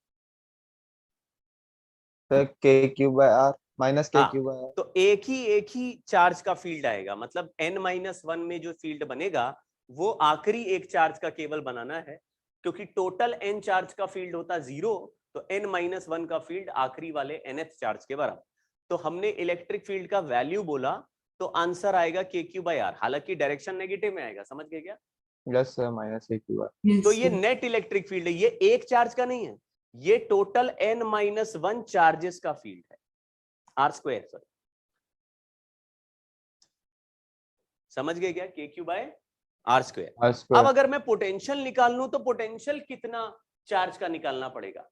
सर k³/r माइनस हाँ, k³/r। तो एक ही चार्ज का फील्ड आएगा, मतलब n-1 में जो फील्ड बनेगा वो आखिरी एक चार्ज का केवल बनाना है, क्योंकि टोटल n चार्ज का फील्ड होता 0, तो n-1 का फील्ड आखिरी वाले nth चार्ज के बराबर। तो हमने इलेक्ट्रिक फील्ड का वैल्यू बोला तो आंसर आएगा k³/r, हालांकि डायरेक्शन नेगेटिव में आएगा, समझ गए क्या? Yes sir, minus k³/r। Yes, तो ये sir. नेट इलेक्ट्रिक फील्ड है, ये एक चार्ज का नहीं है, ये टोटल n-1 चार्जेस का फील्ड है, r²। सॉरी, समझ गए क्या? k³/r²। अब अगर मैं पोटेंशियल निकाल लूं तो पोटेंशियल कितना चार्ज का निकालना पड़ेगा?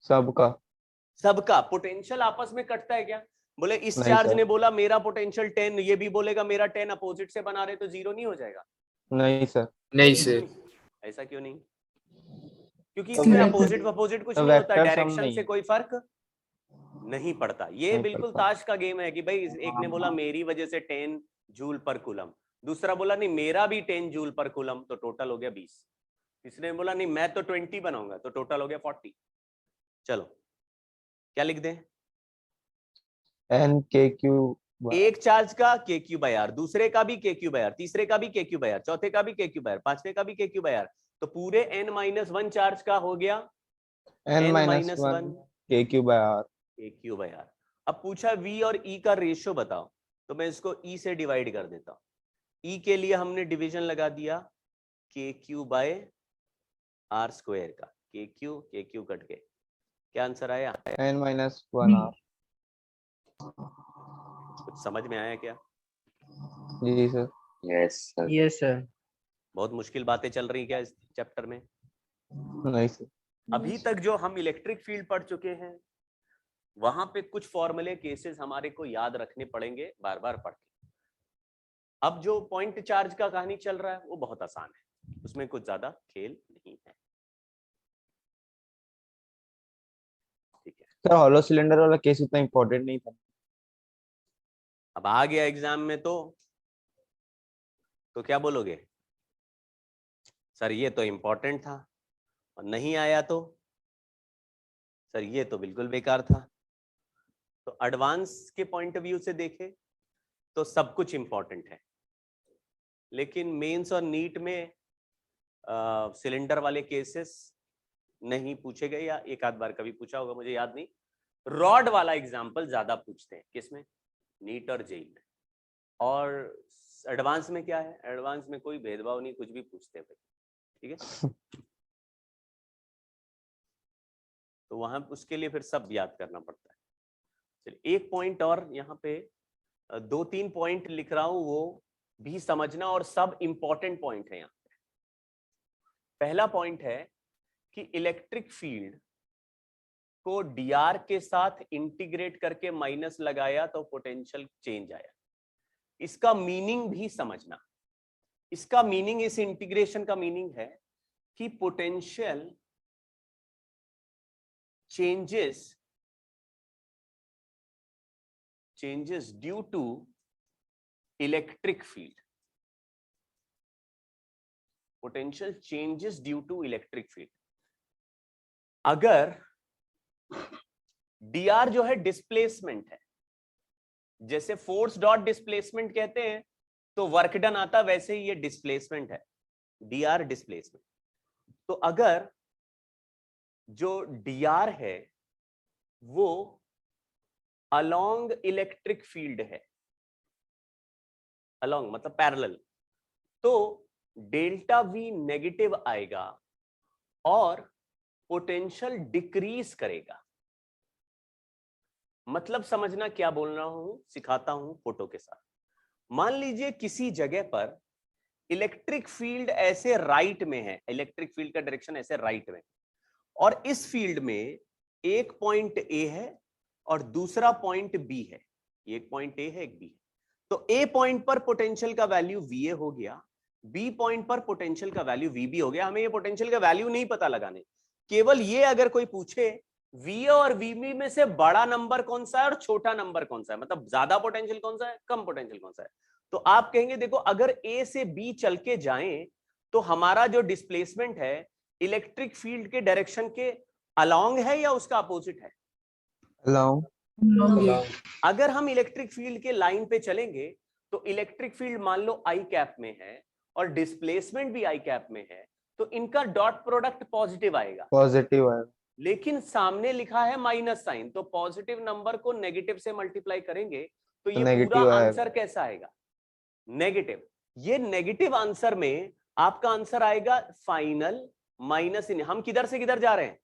सबका। सबका। पोटेंशियल आपस में कटता है क्या? बोले इस नहीं चार्ज सर। ने बोला मेरा पोटेंशियल 10, ये भी बोलेगा मेरा 10, अपोजिट से बना रहे तो 0 नहीं हो जाएगा? नहीं सर। नहीं सर। ऐसा क्यों नहीं? क्योंकि तो इसमें वेक्टर- अपोजिट कुछ तो नहीं होता, वेक्टर सम डायरेक्शन नहीं से है। कोई फर्क नहीं पड़ता। ये नहीं बिल्कुल पड़ता। ताश का गेम है कि भाई एक ने बोला मेरी वजह से 10 जूल पर कूलम, दूसरा बोला नहीं मेरा भी 10 जूल पर कूलम, तो टोटल हो गया 20। तीसरे ने बोला नहीं मैं तो 20 बनाऊंगा, तो टोटल हो गया 40। चलो क्या लिख दें? n k³/r। एक चार्ज का k³/r, दूसरे का भी k³/r, तीसरे का भी k³/r, चौथे का भी k³/r, पांचवे का भी k³/r, तो पूरे n-1 चार्ज का हो गया n-1 k³/r। k³/r। अब पूछा v और e का रेशियो बताओ, तो मैं इसको e से डिवाइड कर देता हूं। e के लिए हमने डिवीजन लगा दिया k³/r² का, k³ कट के क्या आंसर आया? n-1r। कुछ समझ में आया क्या? जी sir. Yes sir. Yes sir. बहुत मुश्किल बातें चल रही क्या इस चैप्टर में? नहीं सर। अभी तक जो हम इलेक्ट्रिक फील्ड पढ़ चुके हैं वहां पे कुछ फॉर्मूले केसेस हमारे को याद रखने पड़ेंगे बार बार पढ़ के। अब जो पॉइंट चार्ज का कहानी चल रहा है वो बहुत आसान है, उसमें कुछ ज्यादा खेल नहीं है। ठीक है, सर हॉलो सिलेंडर वाला केस उतना इम्पोर्टेंट नहीं था। अब आ गया एग्जाम में तो क्या बोलोगे? सर ये तो इम्पोर्टेंट था, और नहीं आया तो सर ये तो बिल्कुल बेकार था। तो एडवांस के पॉइंट ऑफ व्यू से देखें तो सब कुछ इंपॉर्टेंट है, लेकिन मेंस और नीट में सिलेंडर वाले केसेस नहीं पूछे गए, या एक आध बार कभी पूछा होगा मुझे याद नहीं। रॉड वाला एग्जाम्पल ज्यादा पूछते हैं, किसमें? नीट और जेई में। और एडवांस में क्या है? एडवांस में कोई भेदभाव नहीं, कुछ भी पूछते हैं भाई, ठीक है। तो वहां उसके लिए फिर सब याद करना पड़ता है। चलिए एक पॉइंट और यहाँ पे 2-3 पॉइंट लिख रहा हूं, वो भी समझना, और सब इंपॉर्टेंट पॉइंट है यहाँ पे। पहला पॉइंट है कि इलेक्ट्रिक फील्ड को dr के साथ इंटीग्रेट करके माइनस लगाया तो पोटेंशियल चेंज आया। इसका मीनिंग भी समझना। इसका मीनिंग, इस इंटीग्रेशन का मीनिंग है कि potential changes due to electric field. Potential changes due to electric field. अगर dr जो है डिस्प्लेसमेंट है, जैसे फोर्स डॉट डिस्प्लेसमेंट कहते हैं तो वर्क डन आता, वैसे ही ये डिस्प्लेसमेंट है, dr डिस्प्लेसमेंट। तो अगर जो dr है वो अलोंग इलेक्ट्रिक फील्ड है, अलोंग मतलब पैरेलल, तो डेल्टा v नेगेटिव आएगा और पोटेंशियल डिक्रीज करेगा। मतलब समझना क्या बोल रहा हूं, सिखाता हूं फोटो के साथ। मान लीजिए किसी जगह पर इलेक्ट्रिक फील्ड ऐसे राइट में है, इलेक्ट्रिक फील्ड का डायरेक्शन ऐसे राइट में, और इस फील्ड में एक पॉइंट ए है और दूसरा पॉइंट बी है, एक पॉइंट ए है एक बी है। तो ए पॉइंट पर पोटेंशियल का वैल्यू वीए हो गया, बी पॉइंट पर पोटेंशियल का वैल्यू वीबी हो गया। हमें ये पोटेंशियल का वैल्यू नहीं पता लगाने, केवल ये अगर कोई पूछे वीए और वीबी में से बड़ा नंबर कौन सा है और छोटा नंबर कौन सा है, मतलब ज्यादा पोटेंशियल कौन सा है, कम पोटेंशियल कौन सा है, तो आप कहेंगे देखो अगर ए से बी चल के जाएं तो हमारा जो डिस्प्लेसमेंट है इलेक्ट्रिक फील्ड के डायरेक्शन के अलोंग है या उसका अपोजिट है। Along. अगर हम इलेक्ट्रिक फील्ड के लाइन पे चलेंगे तो इलेक्ट्रिक फील्ड मान लो आई कैप में है और डिस्प्लेसमेंट भी आई कैप में है, तो इनका डॉट प्रोडक्ट पॉजिटिव आएगा, पॉजिटिव है। लेकिन सामने लिखा है माइनस साइन, तो पॉजिटिव नंबर को नेगेटिव से मल्टीप्लाई करेंगे तो ये नेगेटिव पूरा आएगा। आंसर कैसा आएगा, नेगेटिव। ये नेगेटिव आंसर में आपका आंसर आएगा फाइनल माइनस इन। हम किधर से किधर जा रहे हैं,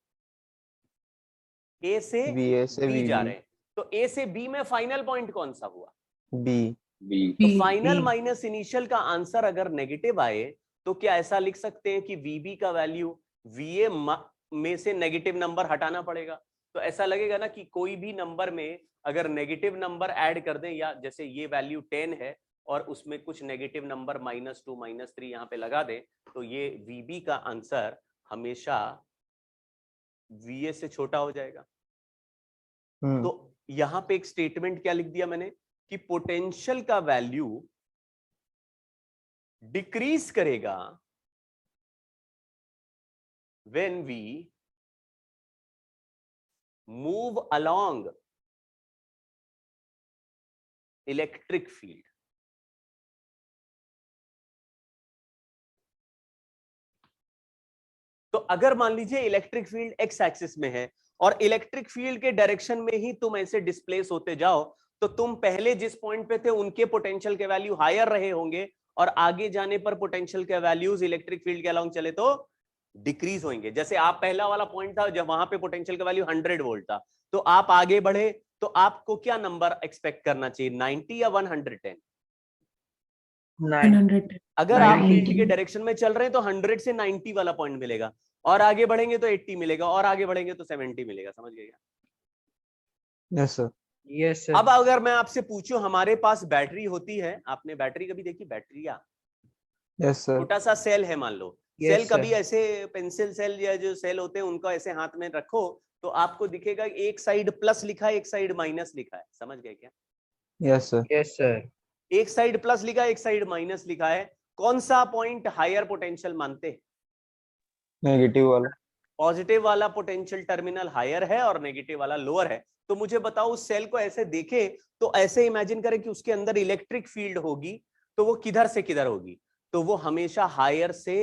ए से VA से बी जा VB. रहे हैं, तो ए से बी में फाइनल पॉइंट कौन सा हुआ, B. बी। तो फाइनल माइनस इनिशियल का आंसर अगर नेगेटिव आए तो क्या ऐसा लिख सकते हैं कि वीबी का वैल्यू वीए में से नेगेटिव नंबर हटाना पड़ेगा। तो ऐसा लगेगा ना कि कोई भी नंबर में अगर नेगेटिव नंबर ऐड कर दें, या जैसे ये वैल्यू 10 है और उसमें कुछ नेगेटिव नंबर -2 -3 यहाँ पे लगा दें, तो ये वीबी का आंसर हमेशा वीए से छोटा हो जाएगा। तो यहां पे एक स्टेटमेंट क्या लिख दिया मैंने कि पोटेंशियल का वैल्यू डिक्रीज करेगा when we move along electric field. तो अगर मान लीजिए इलेक्ट्रिक फील्ड एक्स एक्सिस में है और इलेक्ट्रिक फील्ड के डायरेक्शन में ही तुम ऐसे डिस्प्लेस होते जाओ, तो तुम पहले जिस पॉइंट पे थे उनके पोटेंशियल के वैल्यू हायर रहे होंगे और आगे जाने पर पोटेंशियल के वैल्यूज इलेक्ट्रिक फील्ड के अलोंग चले तो डिक्रीज होंगे। जैसे आप पहला वाला पॉइंट था जब वहां पे पोटेंशियल का वैल्यू 100 वोल्ट था, तो आप आगे बढ़े तो आपको क्या नंबर एक्सपेक्ट करना चाहिए, 90 या 110? 100. अगर आप 90. फील्ड के डायरेक्शन में चल रहे हैं तो 100 से 90 वाला पॉइंट मिलेगा, और आगे बढ़ेंगे तो 80 मिलेगा, और आगे बढ़ेंगे तो 70 मिलेगा। समझ गए क्या? Yes sir. Yes, sir. अब अगर मैं आपसे पूछूं, हमारे पास बैटरी होती है, आपने बैटरी कभी देखी, बैटरिया यस सर। छोटा सा सेल है मान लो, Yes, सेल sir. कभी ऐसे पेंसिल सेल या जो सेल होते हैं उनको ऐसे हाथ में रखो तो आपको दिखेगा एक साइड प्लस लिखा है एक साइड माइनस लिखा है। समझ गए क्या? Yes sir. Yes, sir. एक साइड प्लस लिखा है एक साइड माइनस लिखा है, कौन सा पॉइंट हायर पोटेंशियल मानते हैं? नेगेटिव वाला। पॉजिटिव वाला पोटेंशियल टर्मिनल हायर है और नेगेटिव वाला लोअर है। तो मुझे बताओ उस सेल को ऐसे देखे तो ऐसे इमेजिन करें कि उसके अंदर इलेक्ट्रिक फील्ड होगी, तो वो किधर से किधर होगी, तो वो हमेशा हायर से,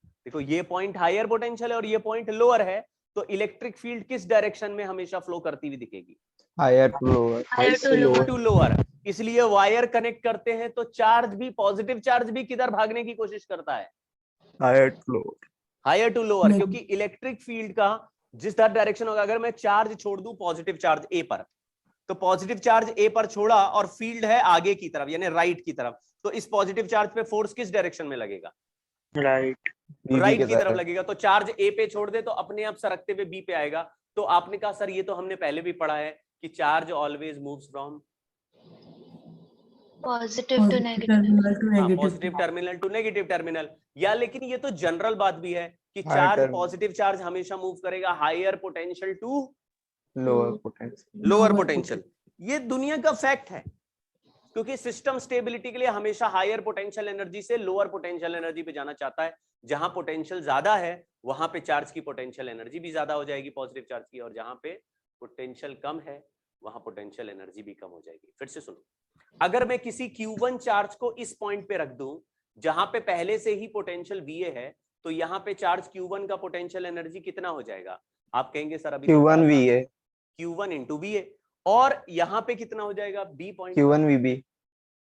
देखो ये पॉइंट हायर पोटेंशियल है और ये पॉइंट लोअर है, तो इलेक्ट्रिक फील्ड किस डायरेक्शन में हमेशा फ्लो करती हुई दिखेगी, higher to lower. Higher to lower. इसलिए वायर कनेक्ट करते हैं तो चार्ज भी, पॉजिटिव चार्ज भी किधर भागने की कोशिश करता है, higher to lower. Higher to lower, क्योंकि इलेक्ट्रिक फील्ड का जिस डायरेक्शन होगा, अगर मैं चार्ज छोड़ दूं पॉजिटिव चार्ज ए पर, तो पॉजिटिव चार्ज ए पर छोड़ा और फील्ड है आगे की तरफ यानी राइट की तरफ, तो इस पॉजिटिव चार्ज पे फोर्स किस डायरेक्शन में लगेगा, Right. राइट की तरफ लगेगा। तो चार्ज ए पे छोड़ दे तो अपने आप सरकते हुए बी पे आएगा। तो आपने कहा सर ये तो हमने पहले भी पढ़ा है कि charge always moves from positive to negative, terminal to negative. Positive terminal to negative terminal, या लेकिन ये तो जनरल बात भी है कि Higher charge, terminal. Positive charge हमेशा मूव करेगा higher potential to lower potential. Lower potential. ये दुनिया का फैक्ट है, क्योंकि सिस्टम स्टेबिलिटी के लिए हमेशा हायर पोटेंशियल एनर्जी से लोअर पोटेंशियल एनर्जी पे जाना चाहता है। जहां पोटेंशियल ज्यादा है वहां पे चार्ज की पोटेंशियल एनर्जी भी ज्यादा हो जाएगी पॉजिटिव चार्ज की, और जहां पे पोटेंशियल कम है वहां पोटेंशियल एनर्जी भी कम हो जाएगी। फिर से सुनो, अगर मैं किसी Q1 चार्ज को इस पॉइंट पे रख दूं जहां पे पहले से ही पोटेंशियल VA है, तो यहाँ पे चार्ज Q1 का पोटेंशियल एनर्जी कितना हो जाएगा? आप कहेंगे सर अभी Q1 VA। Q1 into VA, और यहाँ पे कितना हो जाएगा B point, Q1 VB।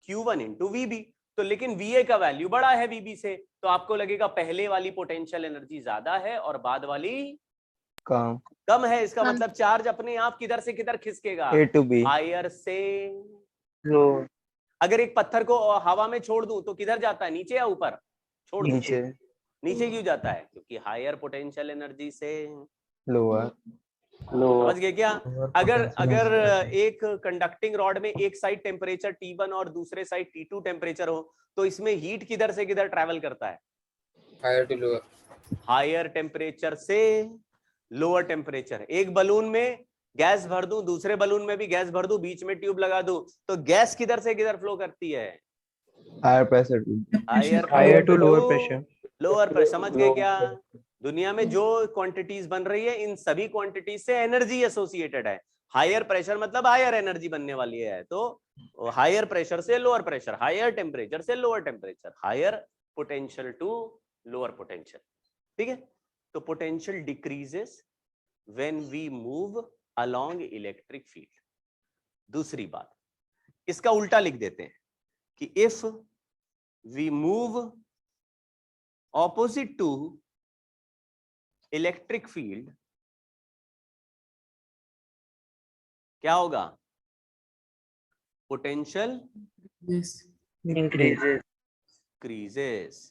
Q1 into VB। तो लेकिन VA का वैल्यू बड़ा है VB से, तो आपको लगेगा पहले वाली पोटेंशियल एनर्जी ज्यादा है और बाद वाली कम है। इसका कम। मतलब चार्ज अपने आप किधर से किधर खिसकेगा, A to B। हायर से। Low. अगर एक पत्थर को हवा में छोड़ दूं तो किधर जाता है, नीचे या ऊपर? छोड़ दूं नीचे। नीचे क्यों जाता है? क्योंकि हायर पोटेंशियल एनर्जी से lower, lower, समझ गए क्या? अगर एक कंडक्टिंग रॉड में एक साइड टेम्परेचर T1 और दूसरे साइड T2 टेम्परेचर हो, तो इसमें हीट किधर से किधर ट्रेवल करता है? Higher to lower, higher temperature से लोअर टेम्परेचर। एक बलून में गैस भर दूं, दूसरे बलून में भी गैस भर दूं, बीच में ट्यूब लगा दूं, तो गैस किधर से किधर फ्लो करती है? higher pressure to higher to lower pressure, lower pressure. समझ गए Lower क्या? दुनिया में जो क्वांटिटीज बन रही है, इन सभी क्वांटिटीज से एनर्जी एसोसिएटेड है। हायर प्रेशर मतलब हायर एनर्जी बनने वाली है, तो हायर प्रेशर से लोअर प्रेशर, हायर टेम्परेचर से lower temperature, higher potential to lower potential. ठीक है, तो potential decreases when we move along electric field. दूसरी बात, इसका उल्टा लिख देते हैं कि if we move opposite to electric field, क्या होगा? Potential Yes. increases, increases।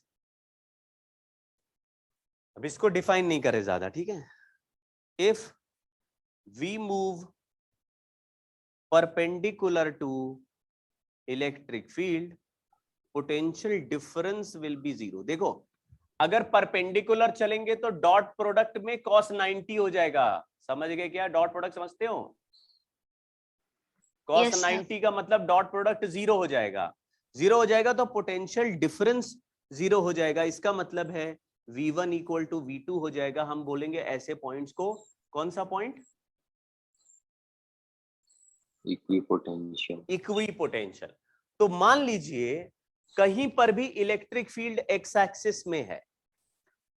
अब इसको डिफाइन नहीं करे ज्यादा, ठीक है? If we move perpendicular to electric field, potential difference will be zero। देखो, अगर परपेंडिकुलर चलेंगे तो डॉट प्रोडक्ट में cos 90 हो जाएगा। समझ गए क्या? डॉट प्रोडक्ट समझते हो? cos Yes, sir. 90 का मतलब डॉट प्रोडक्ट जीरो हो जाएगा। जीरो हो जाएगा तो पोटेंशियल डिफरेंस जीरो हो जाएगा। इसका मतलब है V1 इक्वल टू V2 हो जाएगा। हम बोलेंगे ऐसे पॉइंट्स को, कौन सा पॉइंट? इक्विपोटेंशियल। इक्विपोटेंशियल। तो मान लीजिए कहीं पर भी इलेक्ट्रिक फील्ड एक्स एक्सिस में है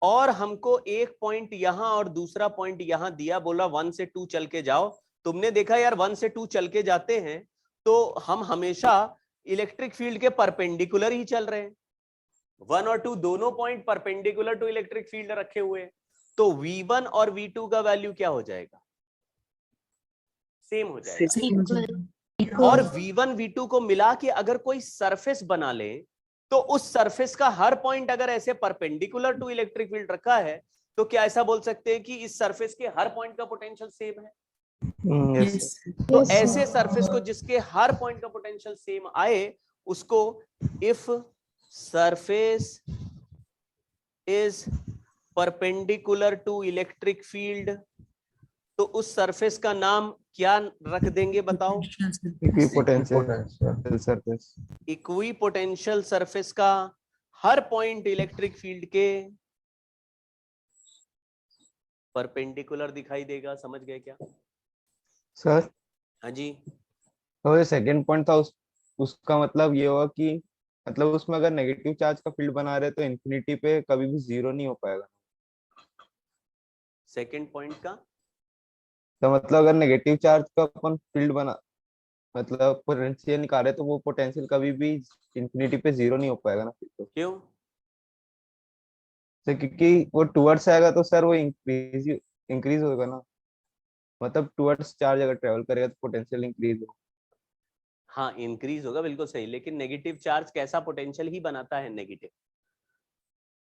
और हमको एक पॉइंट यहां और दूसरा पॉइंट यहां दिया, बोला 1 से 2 चल के जाओ। तुमने देखा यार 1 से 2 चल के जाते हैं तो हम हमेशा इलेक्ट्रिक फील्ड के परपेंडिकुलर ही चल रहे हैं। 1 और 2 दोनों point perpendicular to electric field रखे हुए, तो V1 और V2 का वैल्यू क्या हो जाएगा? सेम हो जाएगा। और V1 V2 को मिला के अगर कोई सरफेस बना ले, तो उस सरफेस का हर पॉइंट अगर ऐसे परपेंडिकुलर टू इलेक्ट्रिक फील्ड रखा है, तो क्या ऐसा बोल सकते हैं कि इस सरफेस के हर पॉइंट का पोटेंशियल सेम है? yes, Yes. तो ऐसे सरफेस को जिसके हर पॉइंट का पोटेंशियल सेम आए, उसको if surface is perpendicular to electric field, तो उस सरफेस का नाम क्या रख देंगे बताओ? equipotential surface, इक्विपोटेंशियल सरफेस का हर पॉइंट इलेक्ट्रिक फील्ड के परपेंडिकुलर दिखाई देगा। समझ गए क्या? sir। हाँ जी। तो ये सेकंड पॉइंट था, उसका मतलब ये हुआ कि मतलब उसमें अगर नेगेटिव चार्ज का फील्ड बना रहे तो इन्फिनिटी पे कभी भी जीरो नहीं हो पाएगा। सेकंड पॉइंट का तो मतलब अगर नेगेटिव चार्ज का अपन फील्ड बना, मतलब पोटेंशियल निकाले, तो वो पोटेंशियल कभी भी इन्फिनिटी पे जीरो नहीं हो पाएगा ना फिर तो। क्यों? तो क्योंकि वो टुवर्ड्स आएगा तो सर वो इंक्रीज होगा ना, मतलब टुवर्ड्स चार्ज अगर ट्रेवल करेगा तो पोटेंशियल इंक्रीज होगा। हाँ, इंक्रीज होगा, बिल्कुल सही। लेकिन नेगेटिव चार्ज कैसा पोटेंशियल ही बनाता है? नेगेटिव।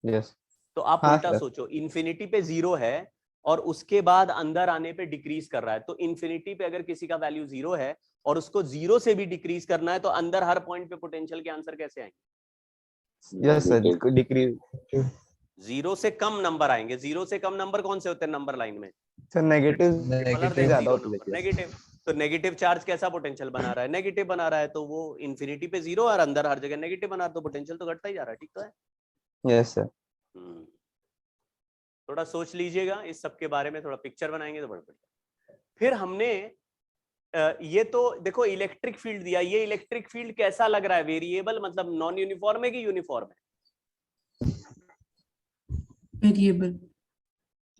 यस। तो आप हाँ, उल्टा सर। सोचो, इन्फिनिटी पे जीरो है और उसके बाद अंदर आने पे डिक्रीज कर रहा है, तो इन्फिनिटी पे अगर किसी का वैल्यू जीरो है और उसको जीरो से भी डिक्रीज करना है, तो अंदर हर पॉइंट पे पोटेंशियल के आंसर कैसे आएंगे? Yes sir, decrease. जीरो से कम नंबर आएंगे। जीरो से कम नंबर कौन से होते हैं नंबर लाइन में? सर नेगेटिव ज्यादा होता है। नेगेटिव। तो नेगेटिव चार्ज कैसा पोटेंशियल बना रहा है? नेगेटिव बना रहा है, तो वो इन्फिनिटी पे जीरो और अंदर हर जगह नेगेटिव बना, तो पोटेंशियल तो घटता ही जा रहा है। ठीक तो है? Yes sir. थोड़ा सोच लीजिएगा इस सब के बारे में, थोड़ा पिक्चर बनाएंगे तो बढ़िया। फिर हमने ये तो देखो इलेक्ट्रिक फील्ड दिया, ये इलेक्ट्रिक फील्ड कैसा लग रहा है? वेरिएबल मतलब नॉन यूनिफॉर्म है कि यूनिफॉर्म है? Variable.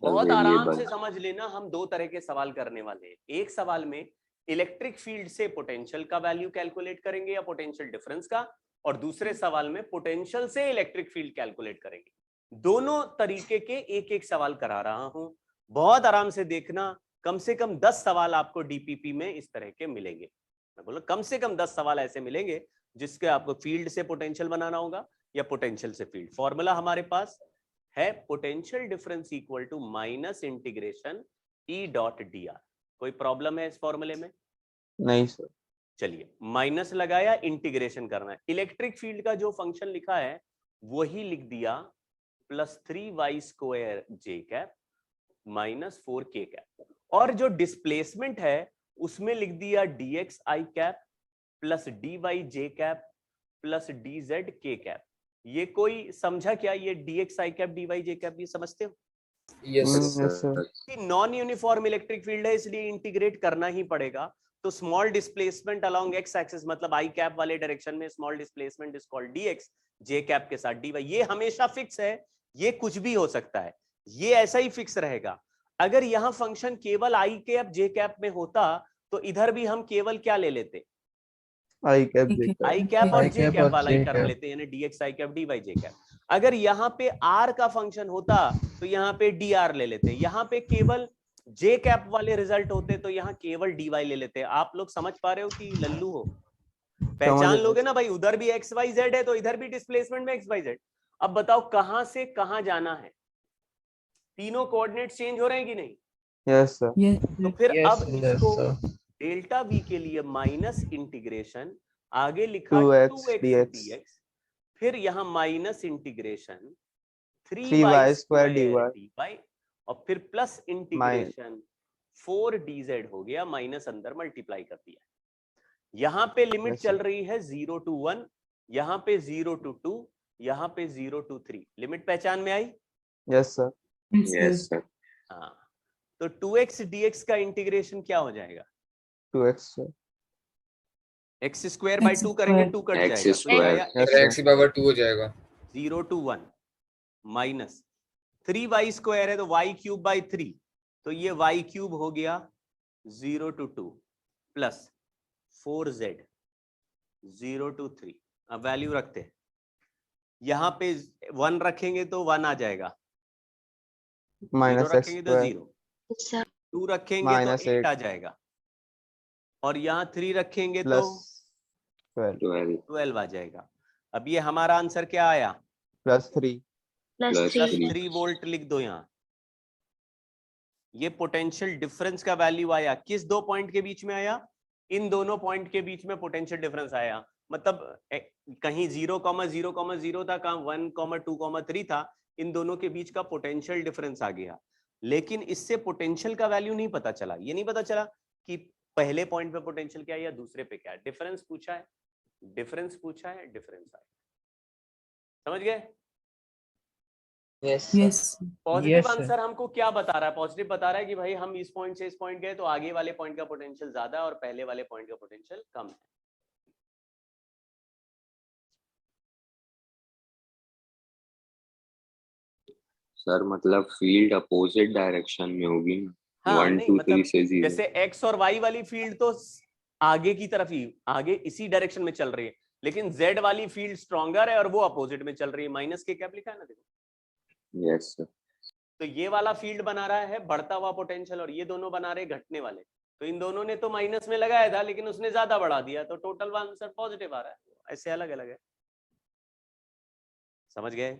बहुत आराम से समझ लेना, हम दो तरह के सवाल करने वाले हैं। एक सवाल में इलेक्ट्रिक फील्ड से पोटेंशियल का वैल्यू कैलकुलेट करेंगे या पोटेंशियल डिफरेंस का, और दूसरे सवाल में पोटेंशियल से इलेक्ट्रिक फील्ड कैलकुलेट करेंगे। दोनों तरीके के एक एक सवाल करा रहा हूं, बहुत आराम से देखना। कम से कम 10 सवाल आपको डीपीपी में इस तरह के मिलेंगे। मैं बोला कम से कम 10 सवाल ऐसे मिलेंगे जिसके आपको फील्ड से पोटेंशियल बनाना होगा या पोटेंशियल से फील्ड। फॉर्मूला हमारे पास है potential difference equal to minus integration E dot d r. कोई प्रॉब्लम है इस फॉर्मूले में? नहीं सर। चलिए, माइनस लगाया, इंटीग्रेशन करना है। इलेक्ट्रिक फील्ड का जो फंक्शन लिखा है वही लिख दिया, +3y² जे कैप माइनस 4k कैप, और जो डिस्प्लेसमेंट है उसमें लिख दिया dx i cap plus dy j cap plus dz k cap. ये कोई समझा क्या? ये dx i cap dy j cap ये समझते हो? Yes, yes, sir. कि नॉन यूनिफॉर्म इलेक्ट्रिक फील्ड है इसलिए इंटीग्रेट करना ही पड़ेगा। तो small displacement along x axis मतलब आई कैप वाले डायरेक्शन में small displacement is called dx, J cap के साथ dy। ये हमेशा फिक्स है, ये कुछ भी हो सकता है, ये ऐसा ही फिक्स रहेगा। अगर यहां फंक्शन केवल आई कैप जे कैप में होता तो इधर भी हम केवल क्या ले लेते? आई कैप जे ठीक है। कैप। आई कैप और I जे cap कैप और वाला ही J टर्म cap। लेते, यानी dx i cap dy j cap. अगर यहाँ पे r का फंक्शन होता तो यहाँ पे dr ले लेते, यहाँ पे केवल जे कैप वाले रिजल्ट होते तो यहाँ केवल dy ले लेते। आप लोग समझ पा रहे हो कि लल्लू हो? पहचान लोगे ना भाई, उधर भी एक्स वाई जेड है तो इधर भी डिस्प्लेसमेंट में एक्स वाई जेड। अब बताओ कहां से कहां जाना है? तीनों कोऑर्डिनेट चेंज हो रहे हैं कि नहीं? Yes sir. Yes. तो फिर Yes, अब yes, इसको sir. डेल्टा वी के लिए माइनस इंटीग्रेशन, आगे लिखा 2x 2x dx dx, फिर यहां minus integration 3y y square dy dy, और फिर प्लस इंटीग्रेशन 4 dz हो गया, माइनस अंदर मल्टीप्लाई कर दिया। यहां पे लिमिट Yes, चल sir. रही है 0 to 1, यहां पे 0 to 2, यहां पे 0 to 3। लिमिट पहचान में आई? Yes sir. Yes, Yes, sir. sir. हाँ, तो 2x dx का इंटीग्रेशन क्या हो जाएगा? 2x sir. X square by X 2 करेंगे, square. 2 कट X जाएगा, तो ये square. आया Yes, x sir. x की पावर 2 हो जाएगा। 0 to 1 माइनस 3y स्क्वायर है तो y क्यूब बाई 3, तो ये y क्यूब हो गया 0 to 2 प्लस 4z 0 to 3। अब वैल्यू रखते हैं, यहां पे 1 रखेंगे तो 1 आ जाएगा, 0 माइनस एक्स रखेंगे तो स्क्वायर 0, 2 रखेंगे तो माइनस 8 8 आ जाएगा, और यहाँ 3 रखेंगे तो प्लस 12 12 12 आ जाएगा। अब ये हमारा आंसर क्या आया? Plus 3 plus plus 3. 3 वोल्ट लिख दो यहाँ। ये पोटेंशियल डिफरेंस का वैल्यू आया, किस दो पॉइंट के बीच में आया? इन दोनों पॉइंट के बीच में पोटेंशियल डिफरेंस आया। मतलब कहीं 0,0,0 था, कहाँ 1,2,3 था, इन दोनों के बीच का पोटेंशियल डिफरेंस आ गया। लेकिन इससे पोटेंशियल का वैल्यू नहीं पता चला, ये नहीं पता चला कि पहले पॉइंट पे पोटेंशियल क्या है या दूसरे पे क्या है। डिफरेंस पूछा है, डिफरेंस पूछा है, डिफरेंस आया। समझ गए? Yes, Yes. Positive Yes, sir. Answer हमको क्या बता रहा है? पॉजिटिव बता रहा है कि भाई हम इस पॉइंट से इस पॉइंट गए तो आगे वाले पॉइंट का पोटेंशियल ज्यादा है और पहले वाले पॉइंट का पोटेंशियल कम है। सर मतलब फील्ड अपोजिट डायरेक्शन में होगी ना। हाँ, 1 नहीं 2 मतलब 3 से 0। जैसे एक्स और वाई वाली फील्ड तो आगे की तरफ ही, आगे इसी डायरेक्शन में चल रही है, लेकिन जेड वाली फील्ड स्ट्रॉन्गर है और वो अपोजिट में चल रही है। माइनस के कैप लिखा है ना, देखो। Yes sir. तो ये वाला फील्ड बना रहा है बढ़ता हुआ पोटेंशियल और ये दोनों बना रहे घटने वाले। तो इन दोनों ने तो माइनस में लगाया था लेकिन उसने ज्यादा बढ़ा दिया, तो टोटल आंसर पॉजिटिव आ रहा है। ऐसे अलग अलग है, समझ गए?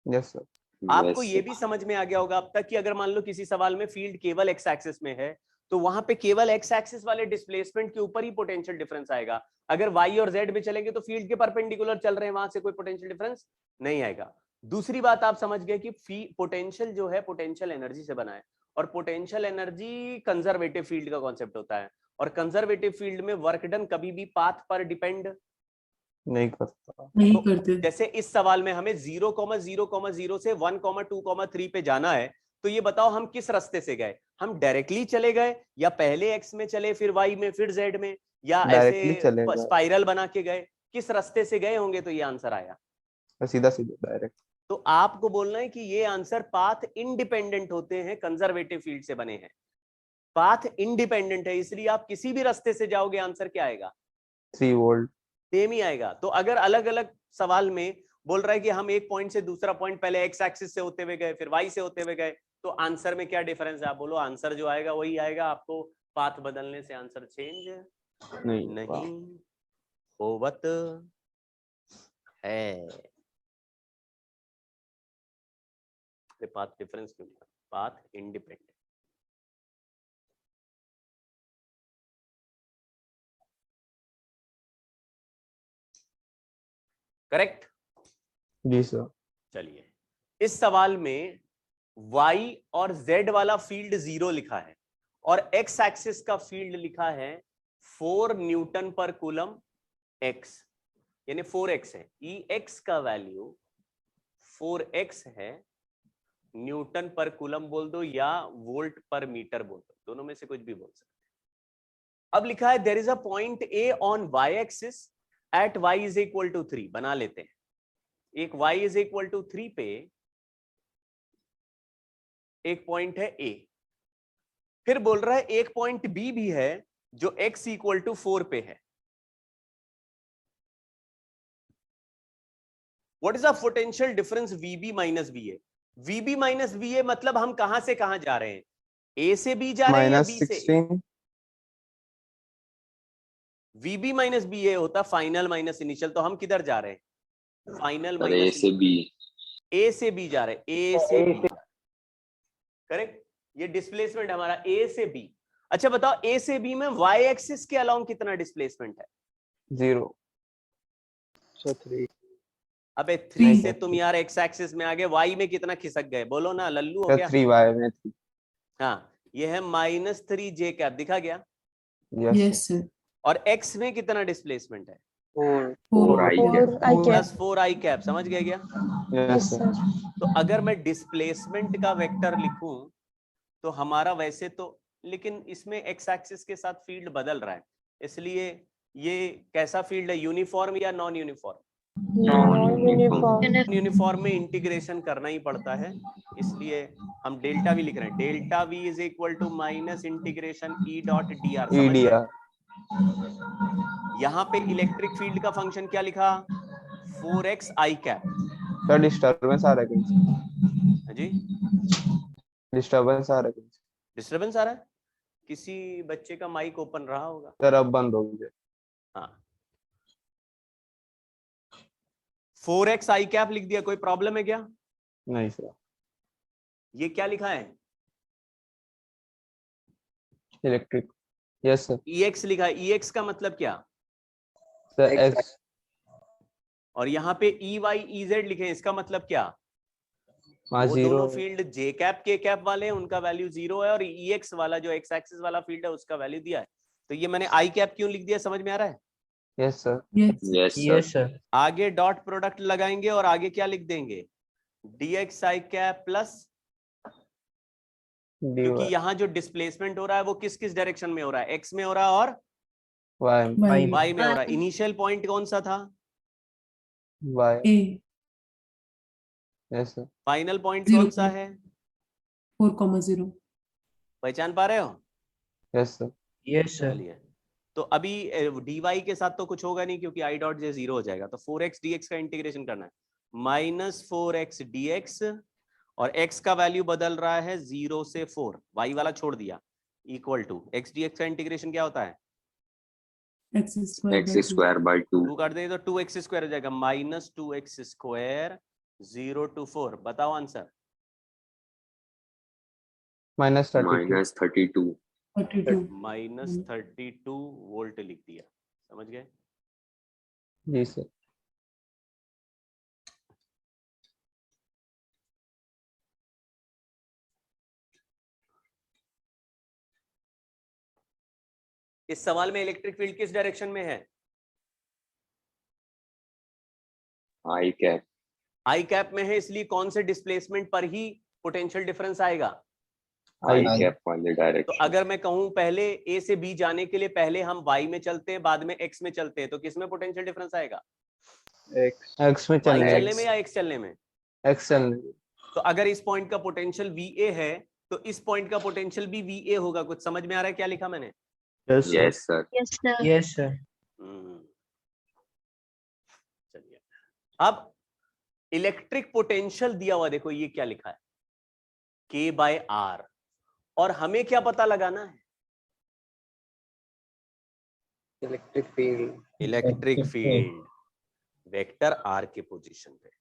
Yes sir. आपको ये भी समझ में आ गया होगा अब तक कि अगर मान लो किसी सवाल में फील्ड केवल एक्स एक्सिस में है तो वहां पे केवल एक्स एक्सिस वाले डिस्प्लेसमेंट के ऊपर ही पोटेंशियल डिफरेंस आएगा। अगर वाई और जेड में चलेंगे तो फील्ड के परपेंडिकुलर चल रहे हैं, वहां से कोई पोटेंशियल डिफरेंस नहीं आएगा। दूसरी बात आप समझ गए कि पोटेंशियल जो है पोटेंशियल एनर्जी से बना है, और पोटेंशियल एनर्जी कंजर्वेटिव फील्ड का कॉन्सेप्ट होता है, और कंजर्वेटिव फील्ड में वर्क डन कभी भी पाथ पर डिपेंड नहीं करता। नहीं तो करते। जैसे इस सवाल में हमें 0,0,0 से 1,2,3 पे जाना है, तो ये बताओ हम किस रास्ते से गए? हम डायरेक्टली चले गए या पहले एक्स में चले फिर वाई में फिर जेड में, या डायरेक्टली ऐसे चलेगा, स्पाइरल बना के गए? किस रास्ते से गए होंगे तो ये आंसर आया। सीधा सीधा डायरेक्ट। तो आपको बोलना है कि ये आंसर पाथ इंडिपेंडेंट होते हैं, कंजर्वेटिव फील्ड से बने हैं। पाथ इंडिपेंडेंट है इसलिए आप किसी भी रास्ते से जाओगे आंसर क्या आएगा? 3 वोल्ट सेम ही आएगा। तो अगर अलग अलग सवाल में बोल रहा है कि हम एक पॉइंट से दूसरा पॉइंट पहले एक्स एक्सिस से होते हुए गए फिर वाई से होते हुए गए, तो आंसर में क्या डिफरेंस है? आप बोलो आंसर जो आएगा वही आएगा। आपको पाथ बदलने से आंसर चेंज नहीं होवत है। पाथ डिफरेंस क्यों? Path independent. करेक्ट? जी सर। चलिए, इस सवाल में y और z वाला फील्ड 0 लिखा है और x एक्सिस का फील्ड लिखा है 4 न्यूटन पर कूलम x, यानी 4x है। Ex का वैल्यू 4x है, न्यूटन पर कूलम बोल दो या वोल्ट पर मीटर बोल दो, दोनों में से कुछ भी बोल सकते हैं। अब लिखा है there is a point A on y axis at y is equal to 3। बना लेते हैं, एक y इज इक्वल टू 3 पे एक पॉइंट है A, फिर बोल रहा है एक पॉइंट B भी है जो x इक्वल टू 4 पे है। What is the potential difference VB minus VA? VB minus VA मतलब हम कहां से कहां जा रहे हैं? A से B जा रहे हैं या B से A? -16। VB माइनस BA होता फाइनल माइनस इनिशियल, तो हम किधर जा रहे हैं? फाइनल सर ए माइनस से बी। A से B जा रहे हैं, A से B जा रहे हैं। करेक्ट? ये डिस्प्लेसमेंट हमारा A से B। अच्छा बताओ, A से B में y एक्सिस के अलाउंग कितना डिस्प्लेसमेंट है? 0। अबे 3 3 से तुम यार x एक्सिस में आ गए, y में कितना खिसक गए? बोलो ना, लल्लू हो सर गया? 3y में 3। हाँ, ये है -3j कैप, दिखा गया? Yes Yes, sir. और x में कितना डिस्प्लेसमेंट है? 4 आई कैप। प्लस 4i कैप, समझ गए क्या? Yes sir. तो अगर मैं डिस्प्लेसमेंट का वेक्टर लिखूं तो हमारा वैसे तो, लेकिन इसमें x एक्सिस के साथ फील्ड बदल रहा है, इसलिए ये कैसा फील्ड है? यूनिफॉर्म या नॉन यूनिफॉर्म? यूनिफॉर्म में इंटीग्रेशन करना ही पड़ता है, इसलिए हम डेल्टा वी लिख रहे हैं। Delta V is equal to minus integration E dot d r. EDR। यहाँ पे इलेक्ट्रिक फील्ड का फंक्शन क्या लिखा? 4x i cap. Sir disturbance आ रहा है कहीं जी, से। डिस्टरबेंस आ रहा है कहीं से। डिस्टर्बेंस आ रहा है? किसी बच्चे का माइक ओपन रहा होगा। सर अब बंद हो गया। हाँ, 4x i कैप लिख दिया, कोई प्रॉब्लम है क्या? नहीं सर। ये क्या लिखा है? इलेक्ट्रिक। Yes sir. ex लिखा है। ex का मतलब क्या? Sir x। और यहाँ पे ey ez लिखे हैं, इसका मतलब क्या? वहाँ वो 0। दोनों फील्ड j कैप के कैप वाले हैं, उनका वैल्यू 0 है, और ex वाला जो x एक्सिस वाला फील्ड है उसका वैल्यू दिया है। तो ये मैंने i कैप क्यों लिख दिया, समझ में आ रहा है? Yes sir. Yes. Yes sir. आगे डॉट प्रोडक्ट लगाएंगे और आगे क्या लिख देंगे? dx i कैप प्लस, क्योंकि dy यहाँ जो डिस्प्लेसमेंट हो रहा है वो किस किस डायरेक्शन में हो रहा है? x में हो रहा है और y y में हो रहा है। इनिशियल पॉइंट कौन सा था? y। A. Yes sir. Final point 0. कौन सा है? 4,0. पहचान पा रहे हो? Yes sir. चलिए, तो अभी dy के साथ तो कुछ होगा नहीं क्योंकि i डॉट जे 0 हो जाएगा, तो 4x dx का इंटीग्रेशन करना है। -4x dx, और x का वैल्यू बदल रहा है 0 से 4, y वाला छोड़ दिया, इक्वल टू x dx का इंटीग्रेशन क्या होता है? X square x by 2. Square by 2। 2 काट देंगे तो 2x स्क्वायर हो जाएगा, -2x स्क्वायर 0 to 4। बताओ आंसर। -32। -32। 32. -32 वोल्ट लिख दिया, समझ गए? जी सर। इस सवाल में इलेक्ट्रिक फील्ड किस डायरेक्शन में है? आई कैप। आई कैप में है, इसलिए कौन से डिस्प्लेसमेंट पर ही पोटेंशियल डिफरेंस आएगा? आई I। कैप वाले तो डायरेक्शन। अगर मैं कहूं पहले A से B जाने के लिए पहले हम Y में चलते हैं बाद में X में चलते हैं, तो किस में पोटेंशियल डिफरेंस आएगा? x में Y चलने। चलने में या X चलने में? x चलने। तो अगर इस पॉइंट का पोटेंशियल VA है तो इस पॉइंट का पोटेंशियल भी VA होगा। कुछ समझ में आ रहा है क्या लिखा मैंने? Yes sir. चलिए, अब इलेक्ट्रिक पोटेंशियल दिया हुआ, देखो ये क्या लिखा है, K/R, और हमें क्या पता लगाना है? इलेक्ट्रिक फील्ड वेक्टर R के पोजीशन पे।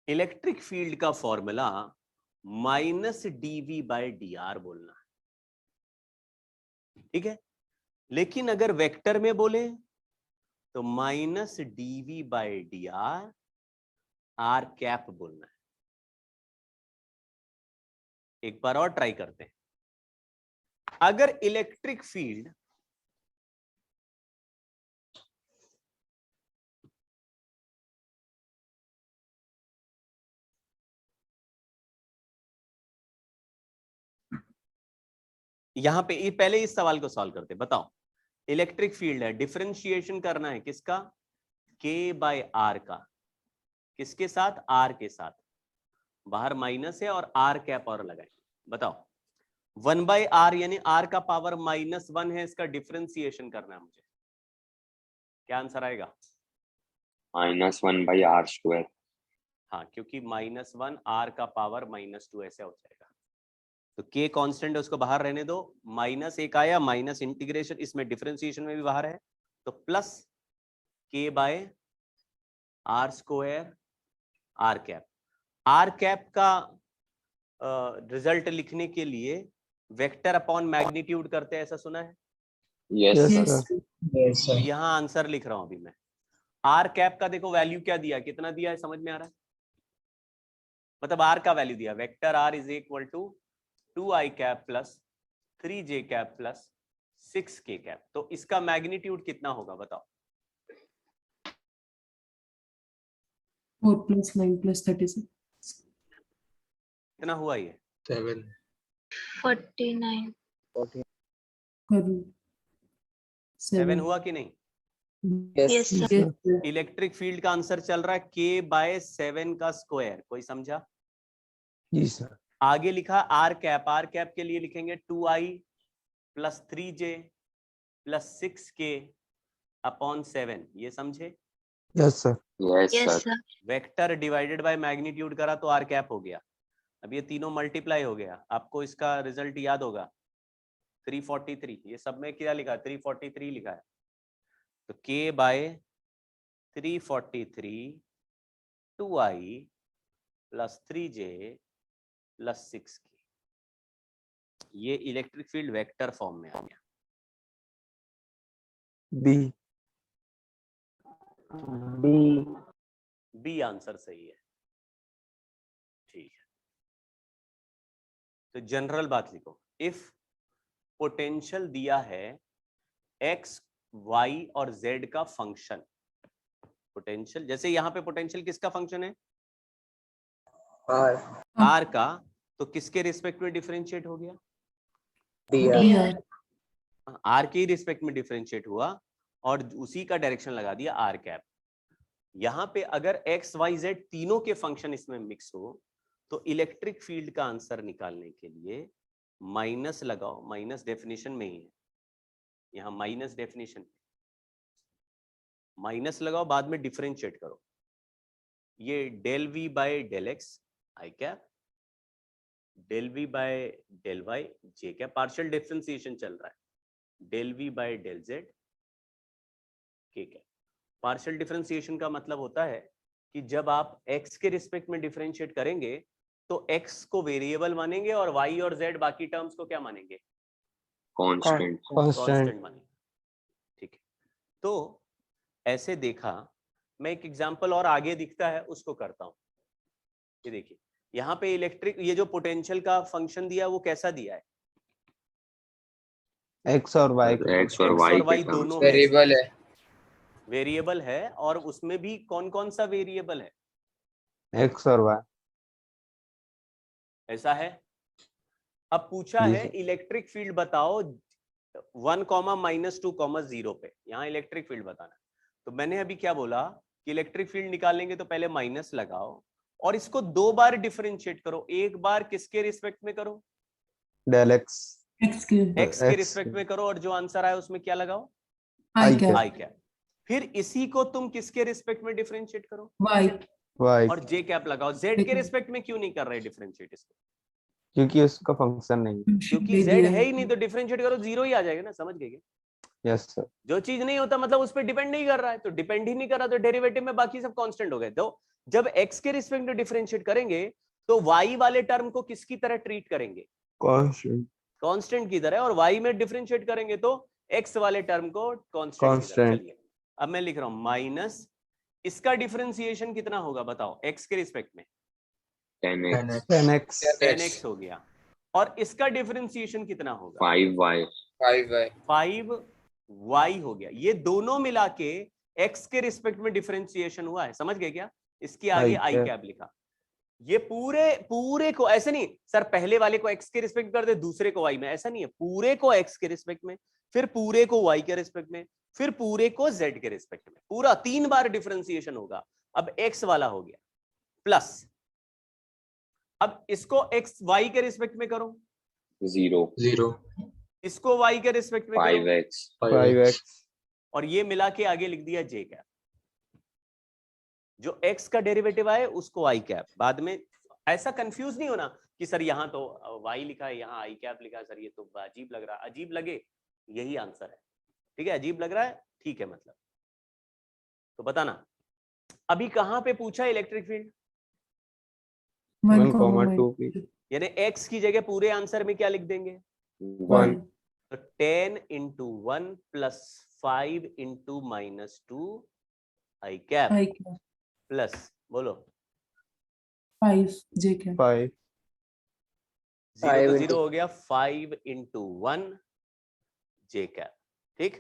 इलेक्ट्रिक फील्ड का formula minus d v by d r बोलना है, ठीक है। लेकिन अगर वेक्टर में बोले तो minus d v by d r r cap बोलना है। एक बार और ट्राई करते हैं। अगर इलेक्ट्रिक फील्ड यहां पे पहले इस सवाल को सॉल्व करते, बताओ इलेक्ट्रिक फील्ड है, डिफरेंशिएशन करना है किसका, के बाय आर का, किसके साथ, आर के साथ, बाहर माइनस है और आर कैप और लगाएंगे। बताओ 1 बाय आर यानी आर का पावर -1 है, इसका डिफरेंशिएशन करना है मुझे, क्या आंसर आएगा? -1 by r square। हाँ, क्योंकि -1 आर का पावर -2 ऐसे हो जाएगा। तो k कांस्टेंट है, उसको बाहर रहने दो, -1 आया, माइनस इंटीग्रेशन, इसमें डिफरेंशिएशन में भी बाहर है, तो plus k by r square r cap. R cap का रिजल्ट लिखने के लिए वेक्टर अपॉन मैग्नीट्यूड करते हैं, ऐसा सुना है? Yes Yes, sir. sir. Yes, तो sir. यहाँ आंसर लिख रहा हूं अभी मैं। आर कैप का देखो वैल्यू क्या दिया, कितना दिया है, समझ में आ रहा है? मतलब आर का वैल्यू दिया, vector r is equal to 2i cap plus 3j cap plus 6k cap. तो इसका मैग्नीट्यूड कितना होगा बताओ? 4 plus 9 plus 36. कितना हुआ ये? 49. करूँ 7 हुआ कि नहीं? Yes. Yes, sir. Yes, sir. Electric field का आंसर चल रहा है k बाय 7 का स्क्वायर, कोई समझा? जी सर। आगे लिखा आर कैप, आर कैप के लिए लिखेंगे 2i plus 3j plus 6k upon 7, ये समझे? Yes sir. Yes Yes, sir. sir. Vector divided by magnitude करा तो आर कैप हो गया। अब ये तीनों मल्टीप्लाई हो गया, आपको इसका रिजल्ट याद होगा 343, ये सब में क्या लिखा है, 343 लिखा है। तो k bye 343 2i plus 3j plus 6k, ये इलेक्ट्रिक फील्ड वेक्टर फॉर्म में आ गया। बी बी आंसर सही है, ठीक है। तो जनरल बात लिखो, इफ पोटेंशियल दिया है x y और z का फंक्शन, पोटेंशियल जैसे यहाँ पे पोटेंशियल किसका फंक्शन है, R. r का, तो किसके रिस्पेक्ट में डिफरेंशिएट हो गया, DR. DR. r के रिस्पेक्ट में डिफरेंशिएट हुआ और उसी का डायरेक्शन लगा दिया r कैप। यहाँ पे अगर x y z तीनों के फंक्शन इसमें मिक्स हो तो इलेक्ट्रिक फील्ड का आंसर निकालने के लिए माइनस लगाओ, माइनस डेफिनेशन में ही है, यहाँ माइनस डेफिनेशन, माइनस लगाओ, बाद में डिफरेंशिएट करो। ये del v by del x i cap, del v by del y j cap, partial differentiation चल रहा है, del v by del z k cap. Partial differentiation का मतलब होता है कि जब आप x के रिस्पेक्ट में डिफरेंशिएट करेंगे तो x को वेरिएबल मानेंगे और y और z बाकी टर्म्स को क्या मानेंगे, कांस्टेंट। कांस्टेंट मानेंगे, ठीक है। तो ऐसे देखा, मैं एक एग्जांपल और आगे दिखता है उसको करता हूं। ये देखिए यहाँ पे इलेक्ट्रिक, ये जो पोटेंशियल का फंक्शन दिया वो कैसा दिया है, एक्स और वाई एक्स और वाई दोनों Variable है. वेरिएबल है, और उसमें भी कौन कौन सा वेरिएबल है, एक्स और वाई। ऐसा है। अब पूछा जी है सर। इलेक्ट्रिक फील्ड बताओ 1, -2, 0 पे, यहाँ इलेक्ट्रिक फील्ड बताना। तो मैंने अभी क्या बोला कि इलेक्ट्रिक फील्ड निकालेंगे तो पहले माइनस लगाओ और इसको 2 बार डिफरेंशिएट करो, एक बार किसके रिस्पेक्ट में करो, डेल एक्स X के एक्स के रिस्पेक्ट में करो, और जो आंसर आया उसमें क्या लगाओ, I I cap. I cap. फिर इसी को तुम किसके रिस्पेक्ट में डिफरेंशिएट करो, Y. वाई, और जे कैप लगाओ। जेड के रिस्पेक्ट में क्यों नहीं कर रहे डिफरेंशिएट इसको, क्योंकि उसका फंक्शन नहीं है। क्योंकि जेड है ही नहीं, तो डिफरेंशिएट करो 0 ही आ जाएगा ना, समझ गए क्या? Yes sir. जो चीज नहीं होता मतलब उस पर डिपेंड नहीं कर रहा है, तो डिपेंड ही नहीं कर रहा तो डेरिवेटिव में बाकी सब कांस्टेंट हो गए। तो जब x के रिस्पेक्ट में डिफरेंशिएट करेंगे तो y वाले टर्म को किसकी तरह ट्रीट करेंगे? कांस्टेंट। कांस्टेंट की तरह, और y में डिफरेंशिएट करेंगे तो x वाले टर्म को कांस्टेंट की तरह। चलिए अब मैं लिख रहा हूं माइनस, इसका डिफरेंशिएशन कितना होगा बताओ x के रिस्पेक्ट में? 10x 10x 10x हो गया। और इसका डिफरेंशिएशन कितना होगा? 5y 5y हो गया। ये दोनों मिला के x के रिस्पेक्ट में डिफरेंशिएशन हुआ है, समझ गए क्या? इसके आगे I आई cap। कैप लिखा। ये पूरे को ऐसे नहीं सर, पहले वाले को x के रिस्पेक्ट कर दे, दूसरे को y में, ऐसा नहीं है। पूरे को x के रिस्पेक्ट में, फिर पूरे को y के रिस्पेक्ट में, फिर पूरे को z के रिस्पेक्ट में, पूरा 3 बार डिफरेंशिएशन होगा। अब x वाला हो गया प्लस, अब इसको x y के रिस्पेक्ट में करो, 0 इसको y के रिस्पेक्ट में करो, 5x और ये मिला के आगे लिख दिया j कैप। जो x का डेरिवेटिव आए उसको i कैप। बाद में ऐसा कंफ्यूज नहीं होना कि सर यहाँ तो y लिखा है, यहाँ i कैप लिखा है, सर ये तो अजीब लग रहा है। अजीब लगे यही आंसर है, ठीक है? अजीब लग रहा है, ठीक है, मतलब तो बताना। अभी कहां पे पूछा इलेक्ट्रिक फील्ड? 1,2 यानी x की जगह पूरे आंसर में क्या लिख देंगे? 1 तो 10 into 1 plus 5 into -2 i cap I cap plus, बोलो 5 J cap 5 0 5 तो 0 हो गया, 5 into 1 j cap, ठीक?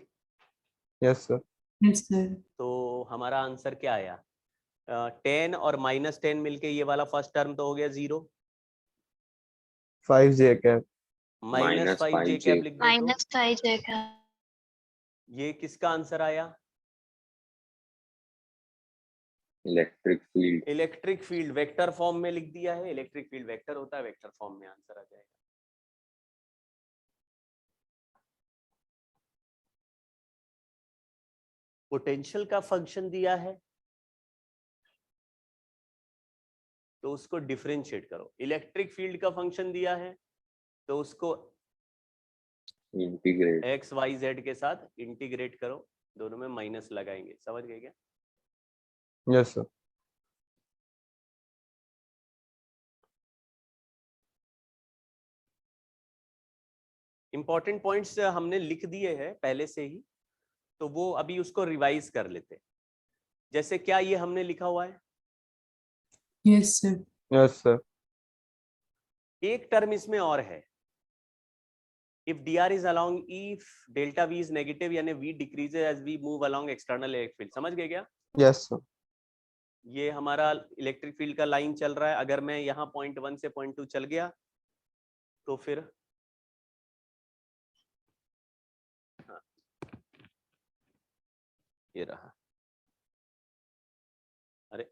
Yes sir. yes sir तो हमारा आंसर क्या आया? 10 और -10 मिलके ये वाला फर्स्ट टर्म तो हो गया 0, 5j cap -5 j cap लिख दो तो -5 J cap ये किसका आंसर आया? Electric field electric field vector form में लिख दिया है। इलेक्ट्रिक फील्ड वेक्टर होता है, वेक्टर फॉर्म में आंसर आ जाएगा। पोटेंशियल का फंक्शन दिया है तो उसको डिफरेंशिएट करो। इलेक्ट्रिक फील्ड का फंक्शन दिया है तो उसको इंटीग्रेट x y z के साथ इंटीग्रेट करो, दोनों में माइनस लगाएंगे। समझ गए क्या? Yes sir. इंपॉर्टेंट पॉइंट्स हमने लिख दिए हैं पहले से ही, तो वो अभी उसको रिवाइज कर लेते हैं। जैसे क्या ये हमने लिखा हुआ है? yes sir yes sir. एक टर्म इसमें और है, if dr is along if delta v is negative यानी v decreases as we move along external electric field। समझ गए क्या? Yes sir. ये हमारा इलेक्ट्रिक फील्ड का लाइन चल रहा है। अगर मैं यहाँ पॉइंट 1 से पॉइंट 2 चल गया तो फिर हाँ, ये रहा, अरे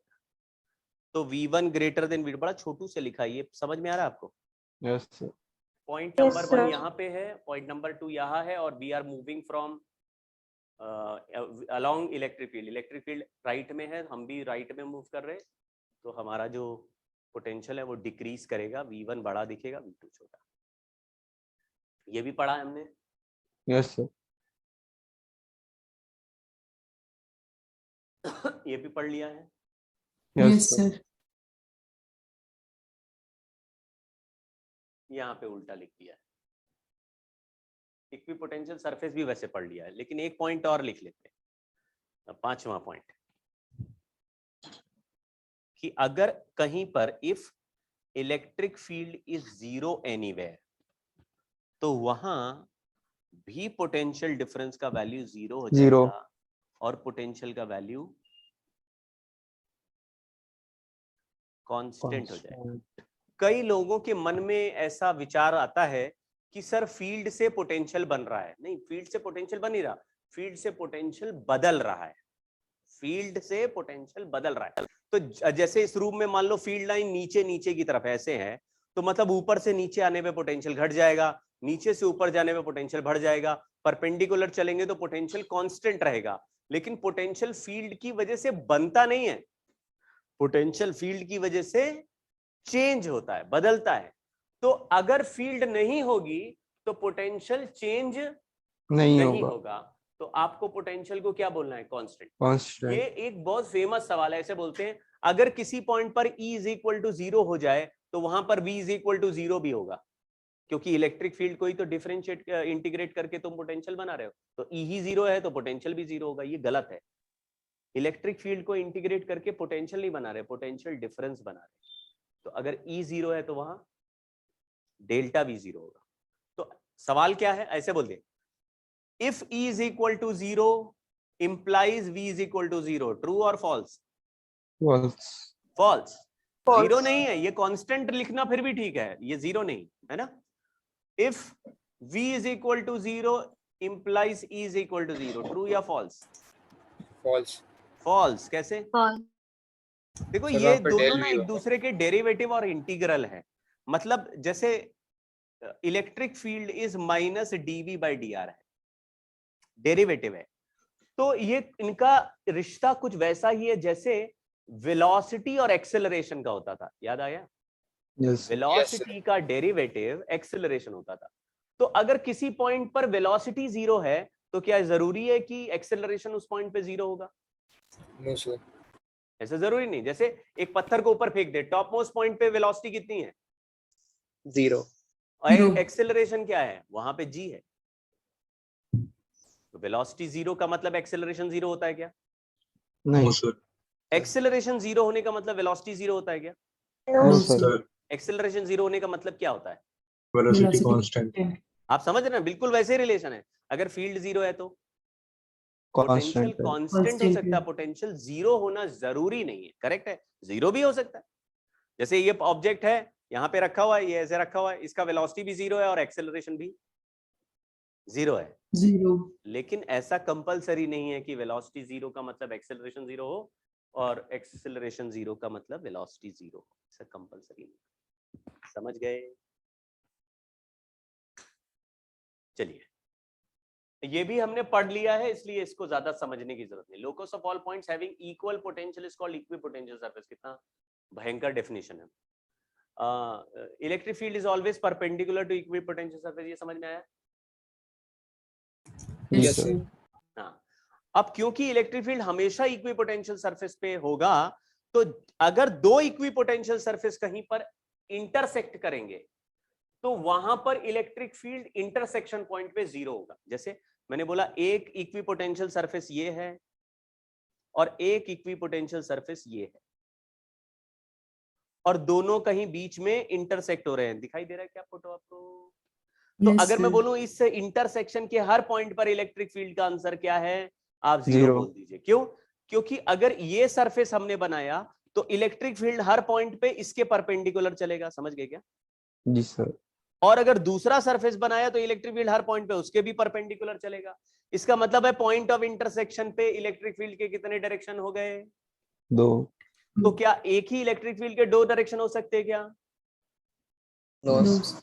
तो v1 ग्रेटर देन v2, बड़ा छोटू से लिखा है, ये समझ में आ रहा है आपको? Yes sir. पॉइंट नंबर 1 यहाँ पे है, पॉइंट नंबर 2 यहाँ है, और we are moving from along electric field. Electric field right में है, हम भी राइट में मूव कर रहे हैं, तो हमारा जो पोटेंशियल है वो डिक्रीज करेगा। v1 बड़ा दिखेगा, v2 छोटा। ये भी पढ़ा है हमने। Yes sir. ये भी पढ़ लिया है। yes sir यहाँ पे उल्टा लिख दिया है। इक्विपोटेंशियल सरफेस भी वैसे पढ़ लिया है, लेकिन एक पॉइंट और लिख लेते हैं, 5वां पॉइंट, कि अगर कहीं पर if electric field is 0 anywhere तो वहां भी पोटेंशियल डिफरेंस का वैल्यू 0 हो जाएगा और पोटेंशियल का वैल्यू कांस्टेंट हो जाएगा। कई लोगों के मन में ऐसा विचार आता है कि सर फील्ड से पोटेंशियल बन रहा है। नहीं, फील्ड से पोटेंशियल बन नहीं रहा, फील्ड से पोटेंशियल बदल रहा है। फील्ड से पोटेंशियल बदल रहा है। तो जैसे इस रूम में मान लो फील्ड लाइन नीचे नीचे की तरफ ऐसे है, तो मतलब ऊपर से नीचे आने पे पोटेंशियल घट जाएगा, नीचे से ऊपर जाने पे पोटेंशियल बढ़ जाएगा। परपेंडिकुलर चलेंगे तो पोटेंशियल कांस्टेंट रहेगा। लेकिन पोटेंशियल फील्ड की वजह से बनता नहीं है, पोटेंशियल फील्ड की वजह से चेंज होता है, बदलता है। तो अगर फील्ड नहीं होगी तो पोटेंशियल चेंज नहीं होगा। तो आपको पोटेंशियल को क्या बोलना है? कांस्टेंट। ये एक बहुत फेमस सवाल है। ऐसे बोलते हैं अगर किसी पॉइंट पर E = 0 हो जाए तो वहां पर v इज इक्वल टू 0 भी होगा, क्योंकि इलेक्ट्रिक फील्ड को ही तो डिफरेंशिएट इंटीग्रेट करके तुम पोटेंशियल बना रहे हो, तो E ही 0 है तो पोटेंशियल भी 0 होगा। ये गलत है। इलेक्ट्रिक फील्ड को इंटीग्रेट करके पोटेंशियल नहीं बना रहे, पोटेंशियल डिफरेंस बना रहे। तो अगर E 0 है तो वहां डेल्टा भी 0 होगा। तो सवाल क्या है, ऐसे बोल दे, if E is equal to 0 implies V is equal to 0, true और फॉल्स? false. फॉल्स। 0 नहीं है, ये कांस्टेंट लिखना फिर भी ठीक है, ये 0 नहीं है ना। If V is equal to 0 implies E is equal to 0, true या फॉल्स? False. फॉल्स। कैसे? देखो सर, ये वहाँ पे दोनों del ना V एक होगा। दूसरे के डेरिवेटिव और इंटीग्रल है। मतलब जैसे electric field is minus dV by dr है, डेरिवेटिव है। तो ये इनका रिश्ता कुछ वैसा ही है जैसे वेलोसिटी और एक्सेलरेशन का होता था, याद आया? Yes. वेलोसिटी का डेरिवेटिव एक्सेलरेशन होता था। तो अगर किसी पॉइंट पर वेलोसिटी 0 है तो क्या जरूरी है कि एक्सेलरेशन उस पॉइंट पे 0 होगा? No, sir. ऐसा जरूरी नहीं। जैसे एक पत्थर को ऊपर फेंक दे, टॉप मोस्ट पॉइंट पे वेलोसिटी कितनी है? 0. और Zero. एक्सेलरेशन क्या है? वहां पे g है। तो वेलोसिटी 0 का मतलब एक्सेलरेशन 0 होता है क्या? नहीं एक्सेलरेशन 0 होने का मतलब वेलोसिटी 0 होता है क्या? no sir. एक्सेलरेशन 0 होने का मतलब क्या होता है? Velocity constant. आप समझ रहे हैं? बिल्कुल वैसे ही रिलेशन है। अगर फील्ड 0 है तो पोटेंशियल Constant है. कांस्टेंट हो Constant सकता है, है। पोटेंशियल 0 होना जरूरी नहीं है। करेक्ट है, 0 भी हो सकता है। जैसे ये ऑब्जेक्ट है, यहाँ पे रखा हुआ है, ये ऐसे रखा हुआ है, इसका वेलोसिटी भी 0 है और एक्सेलरेशन भी 0 है। 0. लेकिन ऐसा कंपलसरी नहीं है कि वेलोसिटी 0 का मतलब एक्सेलरेशन 0 हो और एक्सेलरेशन 0 का मतलब वेलोसिटी 0 हो। ऐसा कंपलसरी नहीं। समझ गए? चलिए, ये भी हमने पढ़ लिया है, इसलिए इसको ज्यादा समझने की जरूरत नहीं। Locus of all points having equal potential is called equipotential surface. कितना भयंकर डेफिनेशन है। Electric field is always perpendicular to equipotential surface. ये समझ में आया? Yes, Yes, sir. sir. हाँ। अब क्योंकि इलेक्ट्रिक फील्ड हमेशा इक्विपोटेंशियल सरफेस पे होगा, तो अगर दो इक्विपोटेंशियल सरफेस कहीं पर इंटरसेक्ट करेंगे तो वहां पर इलेक्ट्रिक फील्ड इंटरसेक्शन पॉइंट पे 0 होगा। जैसे मैंने बोला, एक इक्विपोटेंशियल सरफेस ये है और एक इक्विपोटेंशियल सरफेस ये है, और दोनों कहीं बीच में इंटरसेक्ट हो रहे हैं। दिखाई दे रहा है क्या फोटो आपको? तो Yes, अगर मैं sir. बोलूं इस इंटरसेक्शन के हर पॉइंट पर इलेक्ट्रिक फील्ड का आंसर क्या है, आप 0 Zero. बोल दीजिए। क्यों? क्योंकि अगर ये सरफेस हमने बनाया तो इलेक्ट्रिक फील्ड हर पॉइंट पे इसके परपेंडिकुलर चलेगा। समझ गए क्या? जी सर. और अगर दूसरा सरफेस बनाया तो इलेक्ट्रिक फील्ड हर पॉइंट पे उसके भी परपेंडिकुलर चलेगा। इसका मतलब है पॉइंट ऑफ इंटरसेक्शन पे इलेक्ट्रिक फील्ड के कितने डायरेक्शन हो गए? 2. तो क्या एक ही इलेक्ट्रिक फील्ड के 2 डायरेक्शन हो सकते हैं क्या? No, No, sir. sir.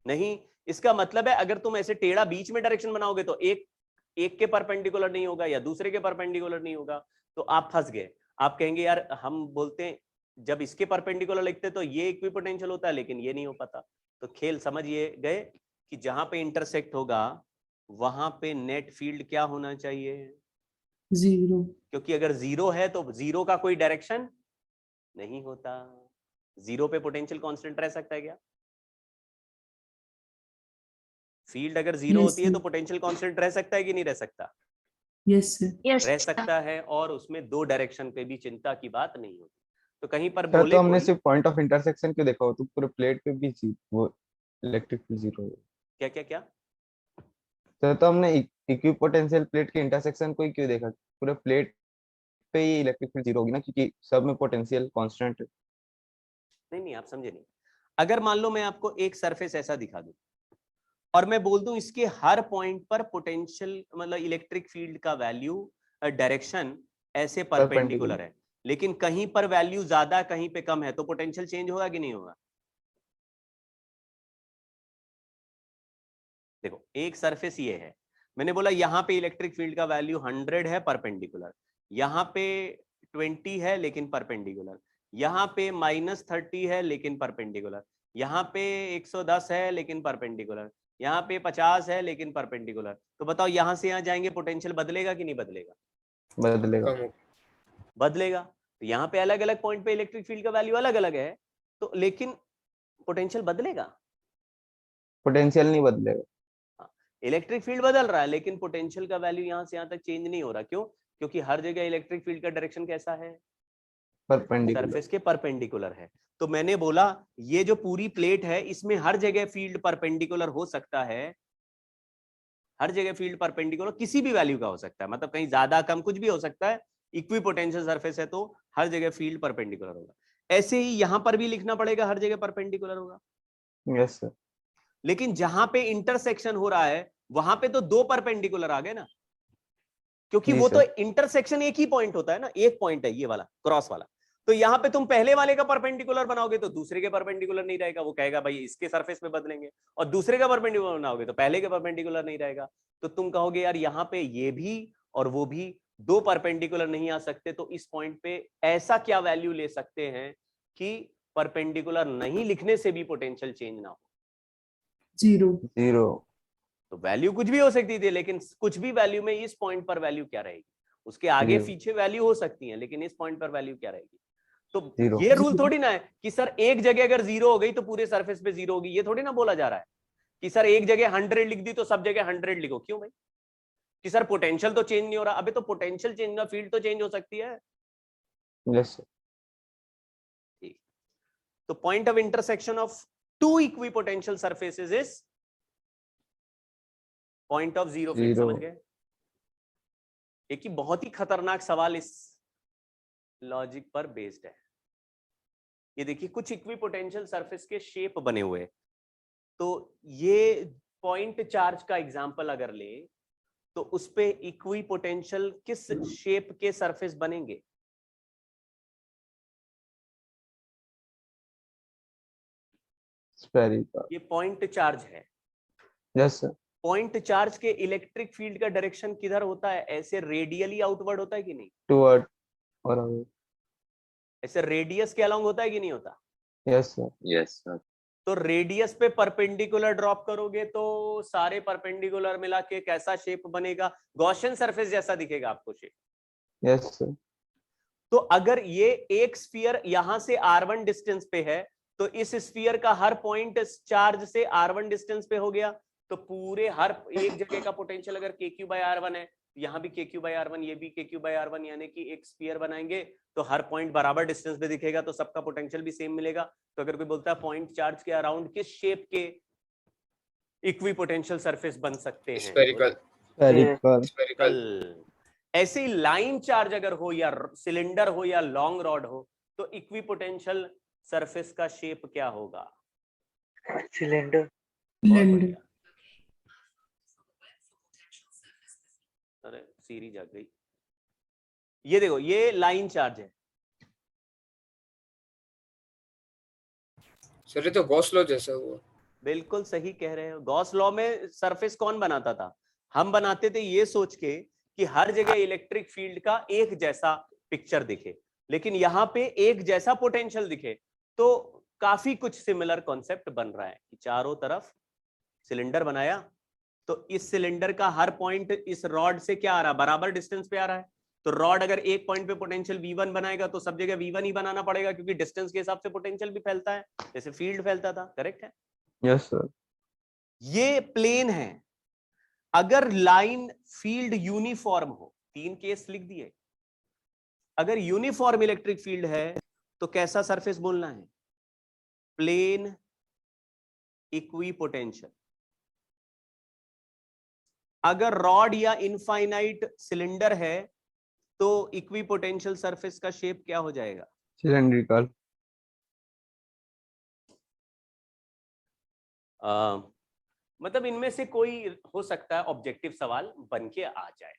नहीं। इसका मतलब है अगर तुम ऐसे टेढ़ा बीच में डायरेक्शन बनाओगे तो एक के परपेंडिकुलर नहीं होगा या दूसरे के परपेंडिकुलर नहीं होगा, तो आप फंस गए। आप कहेंगे यार, हम बोलते हैं जब इसके परपेंडिकुलर लिखते तो ये इक्विपोटेंशियल होता है, लेकिन ये नहीं हो पाता। तो खेल समझिए गए कि जहां पे इंटरसेक्ट होगा वहां पे नेट फील्ड क्या होना चाहिए? 0. क्योंकि अगर 0 है तो 0 का कोई डायरेक्शन नहीं होता। 0 पे पोटेंशियल कांस्टेंट रह सकता है क्या? फील्ड अगर 0 Yes, होती है sir. तो पोटेंशियल कांस्टेंट रह सकता है कि नहीं रह सकता? Yes, sir. रह सकता है, और उसमें 2 डायरेक्शन पे भी चिंता की बात नहीं होती। तो कहीं पर सर बोले तो हमने कोई, सिर्फ पॉइंट ऑफ इंटरसेक्शन क्यों देखा हो, तो पूरे प्लेट पे भी वो इलेक्ट्रिक फील्ड 0 है. क्या क्या क्या? सर तो हमने इक्विपोटेंशियल प्लेट के इंटरसेक्शन को ही क्यों देखा? पूरे प्लेट पे ही इलेक्ट्रिक फील्ड 0 होगी ना, क्योंकि सब में पोटेंशियल कांस्टेंट है. नहीं, आप समझे नहीं। अगर मान लो मैं आपको एक सरफेस ऐसा दिखा दूं और मैं बोल दूं इसके हर पॉइंट पर पोटेंशियल मतलब इलेक्ट्रिक फील्ड का वैल्यू डायरेक्शन ऐसे परपेंडिकुलर है, लेकिन कहीं पर वैल्यू ज्यादा कहीं पे कम है, तो पोटेंशियल चेंज होगा कि नहीं होगा? देखो, एक सरफेस ये है, मैंने बोला यहाँ पे इलेक्ट्रिक फील्ड का वैल्यू 100 है परपेंडिकुलर, यहाँ पे 20 है लेकिन परपेंडिकुलर, यहाँ पे -30 है लेकिन परपेंडिकुलर, यहाँ पे 110 है लेकिन परपेंडिकुलर, यहाँ पे 50 है लेकिन परपेंडिकुलर। तो बताओ यहाँ से यहाँ जाएंगे पोटेंशियल बदलेगा कि नहीं बदलेगा? बदलेगा. कम हो. बदलेगा। तो यहाँ पे अलग अलग पॉइंट पे इलेक्ट्रिक फील्ड का वैल्यू अलग अलग है, तो लेकिन पोटेंशियल बदलेगा? पोटेंशियल नहीं बदलेगा। इलेक्ट्रिक फील्ड बदल रहा है लेकिन पोटेंशियल का वैल्यू यहां से यहां तक चेंज नहीं हो रहा। क्यों? क्योंकि हर जगह इलेक्ट्रिक फील्ड का डायरेक्शन कैसा है? परपेंडिकुलर। सरफेस के परपेंडिकुलर है। तो मैंने बोला ये जो पूरी प्लेट है इसमें हर जगह फील्ड परपेंडिकुलर हो सकता है, हर जगह फील्ड परपेंडिकुलर किसी भी वैल्यू का हो सकता है, मतलब कहीं ज्यादा कम कुछ भी हो सकता है। इक्विपोटेंशियल सरफेस है तो हर जगह फील्ड परपेंडिकुलर होगा। ऐसे ही यहां पर भी लिखना पड़ेगा हर जगह परपेंडिकुलर होगा। Yes sir. लेकिन जहां पे इंटरसेक्शन हो रहा है वहां पे तो दो परपेंडिकुलर आ गए ना, क्योंकि जी वो तो सर। इंटरसेक्शन एक ही पॉइंट होता है ना, एक पॉइंट है ये वाला क्रॉस वाला। तो यहां पे तुम पहले वाले का परपेंडिकुलर बनाओगे तो दूसरे के परपेंडिकुलर नहीं रहेगा, वो कहेगा भाई इसके सरफेस पे बदलेंगे। और दूसरे का परपेंडिकुलर बनाओगे तो पहले के परपेंडिकुलर नहीं रहेगा। तो तुम कहोगे यार यहाँ पे ये भी और वो भी दो परपेंडिकुलर नहीं आ सकते, तो इस पॉइंट पे ऐसा क्या वैल्यू ले सकते हैं कि परपेंडिकुलर नहीं लिखने से भी पोटेंशियल चेंज ना हो? 0. 0। तो वैल्यू कुछ भी हो सकती थी, लेकिन कुछ भी वैल्यू में इस पॉइंट पर वैल्यू क्या रहेगी? उसके आगे Zero. पीछे वैल्यू हो सकती है लेकिन इस पॉइंट पर वैल्यू क्या रहेगी? तो Zero. ये रूल थोड़ी ना है कि सर एक जगह अगर 0 हो गई तो पूरे सरफेस पे 0 होगी। ये थोड़ी ना बोला जा रहा है कि सर एक जगह 100 लिख दी तो सब जगह 100 लिखो। क्यों भाई? कि सर पोटेंशियल तो चेंज नहीं हो रहा। अबे तो पोटेंशियल चेंज ना, फील्ड तो चेंज हो सकती है। Yes sir. तो point of intersection of two equipotential surfaces is point of zero field. Zero. समझ गए? एक ही बहुत ही खतरनाक सवाल इस लॉजिक पर बेस्ड है। ये देखिए कुछ इक्विपोटेंशियल सरफेस के शेप बने हुए हैं। तो ये पॉइंट चार्ज का एग्जांपल अगर ले तो उस पे इक्विपोटेंशियल किस शेप के सरफेस बनेंगे? स्फेरिकल। ये पॉइंट चार्ज है। Yes sir. पॉइंट चार्ज के इलेक्ट्रिक फील्ड का डायरेक्शन किधर होता है? ऐसे रेडियली आउटवर्ड होता है कि नहीं? टुवर्ड और अवे। ऐसे रेडियस के अलोंग होता है कि नहीं होता? Yes sir. Yes sir. तो रेडियस पे परपेंडिकुलर ड्रॉप करोगे तो सारे परपेंडिकुलर मिला के कैसा शेप बनेगा? गॉसियन सरफेस जैसा दिखेगा आपको शेप। Yes sir. तो अगर ये एक स्फीयर यहां से r1 डिस्टेंस पे है तो इस स्फीयर का हर पॉइंट चार्ज से r1 डिस्टेंस पे हो गया। तो पूरे हर एक जगह का पोटेंशियल अगर kq/r1 है, यहाँ भी kq/r1, ये भी kq/r1, यानी कि एक स्फीयर बनाएंगे तो हर पॉइंट बराबर डिस्टेंस पे दिखेगा तो सबका पोटेंशियल भी सेम मिलेगा। तो अगर कोई बोलता है पॉइंट चार्ज के अराउंड किस शेप के इक्विपोटेंशियल सरफेस बन सकते हैं? Spherical. स्फेरिकल। Spherical. ऐसे ही लाइन चार्ज अगर हो या सिलेंडर हो या लॉन्ग रॉड हो तो इक्विपोटेंशियल सरफेस का शेप क्या होगा? Cylinder. बहुत Cylinder. बढ़िया। अरे सीरी जाग गई। ये देखो ये लाइन चार्ज है। सर ये तो गॉस लॉ जैसा हुआ। बिल्कुल सही कह रहे हो। गॉस लॉ में सरफेस कौन बनाता था? हम बनाते थे ये सोच के कि हर जगह इलेक्ट्रिक फील्ड का एक जैसा पिक्चर दिखे, लेकिन यहाँ पे एक जैसा पोटेंशियल दिखे। तो काफी कुछ सिमिलर कॉन्सेप्ट बन रहा है कि चारों तरफ सिलेंडर बनाया तो इस सिलेंडर का हर पॉइंट इस रॉड से क्या आ रहा है? बराबर डिस्टेंस पे आ रहा है। तो रॉड अगर एक पॉइंट पे पोटेंशियल V1 बनाएगा तो सब जगह V1 ही बनाना पड़ेगा, क्योंकि डिस्टेंस के हिसाब से पोटेंशियल भी फैलता है जैसे फील्ड फैलता था। करेक्ट है? Yes sir. ये प्लेन है। अगर लाइन फील्ड यूनिफॉर्म हो, तीन केस लिख दिए। अगर यूनिफॉर्म इलेक्ट्रिक फील्ड है तो कैसा सरफेस बोलना है? Plane equipotential. अगर रॉड या इनफाइनाइट सिलेंडर है तो इक्विपोटेंशियल सरफेस का शेप क्या हो जाएगा? सिलेंड्रिकल। मतलब इनमें से कोई हो सकता है ऑब्जेक्टिव सवाल बन के आ जाए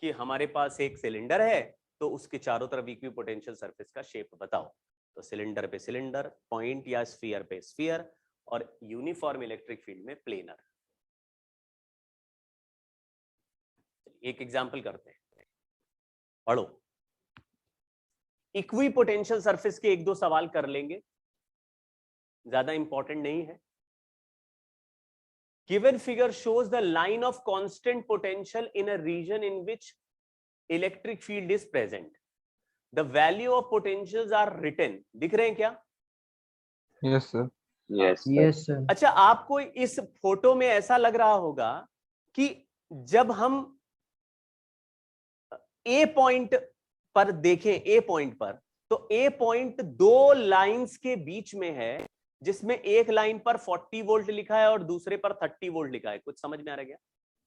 कि हमारे पास एक सिलेंडर है तो उसके चारों तरफ इक्विपोटेंशियल सरफेस का शेप बताओ। तो सिलेंडर पे सिलेंडर, पॉइंट या स्फीयर पे स्फीयर, और यूनिफॉर्म इलेक्ट्रिक फील्ड में प्लेनर। एक एग्जांपल करते हैं, पढ़ो। इक्विपोटेंशियल सरफेस के एक दो सवाल कर लेंगे, ज्यादा इंपॉर्टेंट नहीं है। Given figure shows the line of constant potential in a region in which electric field is present. The value of potentials are written. दिख रहे हैं क्या? Yes sir. Yes yes sir. अच्छा, आपको इस फोटो में ऐसा लग रहा होगा कि जब हम ए पॉइंट पर देखें, ए पॉइंट पर, तो ए पॉइंट दो लाइंस के बीच में है, जिसमें एक लाइन पर 40 वोल्ट लिखा है और दूसरे पर 30 वोल्ट लिखा है। कुछ समझ में आ रहा है क्या?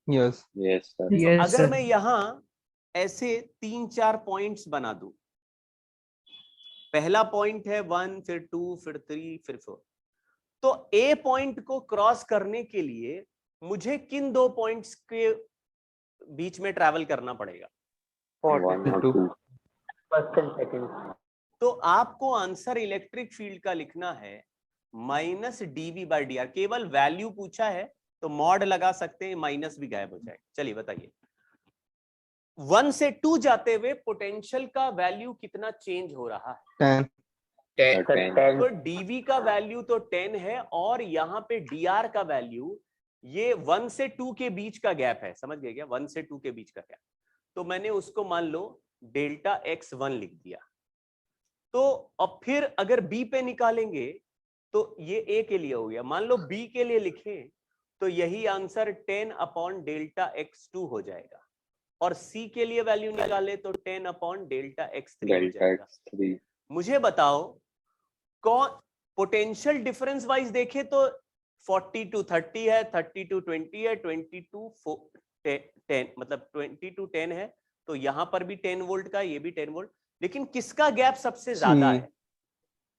यस यस सर यस अगर सर। मैं यहां ऐसे 3-4 पॉइंट्स बना दूं, पहला पॉइंट है 1, फिर 2, फिर 3, फिर 4, तो ए पॉइंट को क्रॉस करने के लिए मुझे किन दो पॉइंट्स के बीच में ट्रैवल करना पड़ेगा? 1 और 2 तो आपको आंसर इलेक्ट्रिक फील्ड का लिखना है -dV/dr। केवल वैल्यू पूछा है तो मॉड लगा सकते हैं, माइनस भी गायब हो जाएगा। चलिए बताइए, 1 से 2 जाते हुए पोटेंशियल का वैल्यू कितना चेंज हो रहा है? 10 10 तो dV का वैल्यू तो 10 है, और यहां पे dr का वैल्यू, ये 1 से 2 के बीच का गैप है, समझ गए क्या? 1 से 2 के बीच का गैप, तो मैंने उसको मान लो डेल्टा x1 लिख दिया। तो अब फिर अगर b पे निकालेंगे तो ये a के लिए हो गया। मान लो b के लिए लिखें तो यही आंसर 10/डेल्टा x2 हो जाएगा, और c के लिए वैल्यू निकाले तो 10/डेल्टा x3 हो डेल्टा जाएगा। x3 मुझे बताओ, कौन पोटेंशियल डिफरेंस वाइज देखे तो 40 to 30 है, 30 to 20 है, 20 to 10, मतलब 20 to 10 है, तो यहां पर भी 10 वोल्ट का, ये भी 10 वोल्ट, लेकिन किसका गैप सबसे ज्यादा है?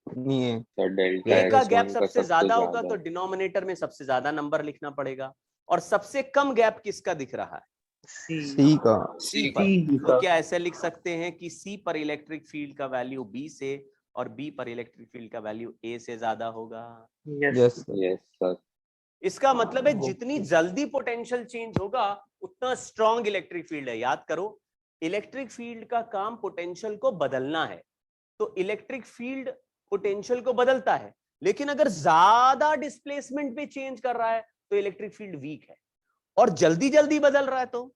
नहीं है सर डेल्टा ए का x1 गैप का सबसे ज्यादा होगा, ज्यादा तो डिनोमिनेटर में सबसे ज्यादा नंबर लिखना पड़ेगा। और सबसे कम गैप किसका दिख रहा है? सी का सी पर। तो क्या ऐसे लिख सकते हैं कि सी पर इलेक्ट्रिक फील्ड का वैल्यू बी से और बी पर इलेक्ट्रिक फील्ड का वैल्यू ए से ज्यादा होगा? यस यस सर इसका मतलब है जितनी जल्दी पोटेंशियल चेंज होगा उतना स्ट्रॉन्ग इलेक्ट्रिक फील्ड है। याद करो, इलेक्ट्रिक फील्ड का काम पोटेंशियल को बदलना है, तो इलेक्ट्रिक फील्ड पोटेंशियल को बदलता है, लेकिन अगर ज्यादा डिस्प्लेसमेंट पे चेंज कर रहा है तो इलेक्ट्रिक फील्ड वीक है, और जल्दी जल्दी बदल रहा है तो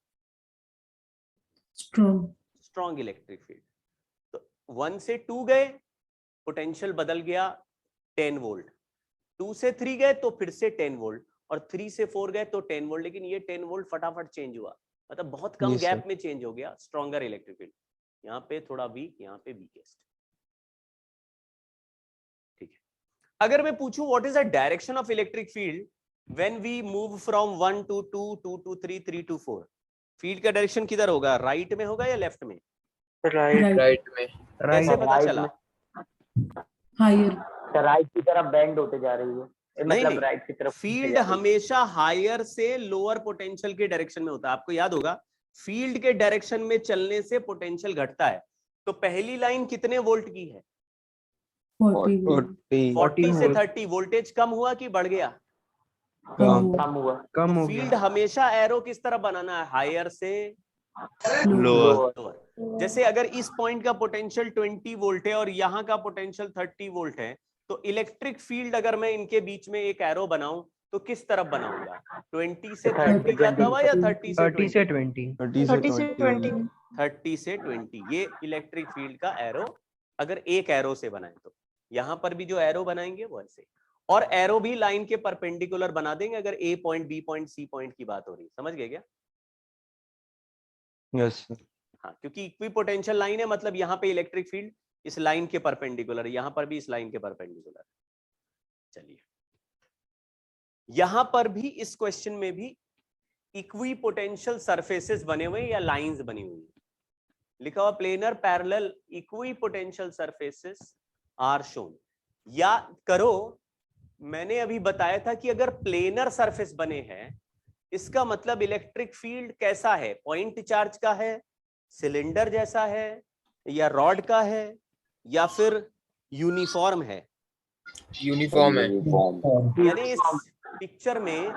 स्ट्रॉन्ग इलेक्ट्रिक फील्ड। तो 1 से 2 गए, पोटेंशियल बदल गया 10 वोल्ट, 2 से 3 गए तो फिर से 10 वोल्ट, और 3 से 4 गए तो 10 वोल्ट, लेकिन ये 10 वोल्ट फटाफट चेंज हुआ, मतलब बहुत कम Yes, गैप sir. में चेंज हो गया, स्ट्रॉन्गर इलेक्ट्रिक फील्ड। यहाँ पे थोड़ा वीक, यहाँ पे वीकेस्ट। ठीक है, अगर मैं पूछूं what is the direction of electric field when we move from 1 to 2, 2 to 3, 3 to 4, field का डायरेक्शन किधर होगा? राइट में होगा या लेफ्ट में? राइट में। कैसे पता चला? हायर राइट की तरफ बेंड होते जा रही है, नहीं, मतलब राइट की तरफ फील्ड हमेशा हायर से लोअर पोटेंशियल के डायरेक्शन में होता है। आपको याद होगा, फील्ड के डायरेक्शन में चलने से पोटेंशियल घटता है। तो पहली लाइन कितने वोल्ट की है? 40 से 30। वोल्टेज कम हुआ कि बढ़ गया? कम हुआ। कम तो हो फील्ड गया। हमेशा एरो किस तरफ बनाना है? हायर से लोअर लोअर। जैसे अगर इस पॉइंट का पोटेंशियल 20 वोल्ट है और यहाँ का पोटेंशियल 30 वोल्ट है, तो इलेक्ट्रिक फील्ड अगर मैं इनके बीच में एक एरो बनाऊं तो किस तरफ बनाऊंगा? 20 से 30 जाता हुआ या 30 से 30 से 20। 30 से 20 30 से 20। ये इलेक्ट्रिक फील्ड का एरो अगर एक एरो से बनाए तो। यहां पर भी जो एरो बनाएंगे वो ऐसे, और एरो भी लाइन के परपेंडिकुलर बना देंगे अगर A point, B point, C point की बात हो रही है। समझ गए क्या? यस हाँ, क्योंकि इक्विपोटेंशियल लाइन है, मतलब यहाँ पे इलेक्ट्रिक फील्ड इस लाइन के परपेंडिकुलर है, यहां पर भी इस लाइन के परपेंडिकुलर। चलिए, यहां पर भी इस क्वेश्चन में भी इक्विपोटेंशियल सरफेसेस बने हुए या लाइंस बनी हुई है। लिखा हुआ planar parallel equipotential surfaces are shown. याद करो, मैंने अभी बताया था कि अगर प्लेनर सरफेस बने हैं, इसका मतलब इलेक्ट्रिक फील्ड कैसा है? पॉइंट चार्ज का है, सिलेंडर जैसा है, या रॉड का है, या फिर यूनिफॉर्म है? यूनिफॉर्म है। यानी इस पिक्चर में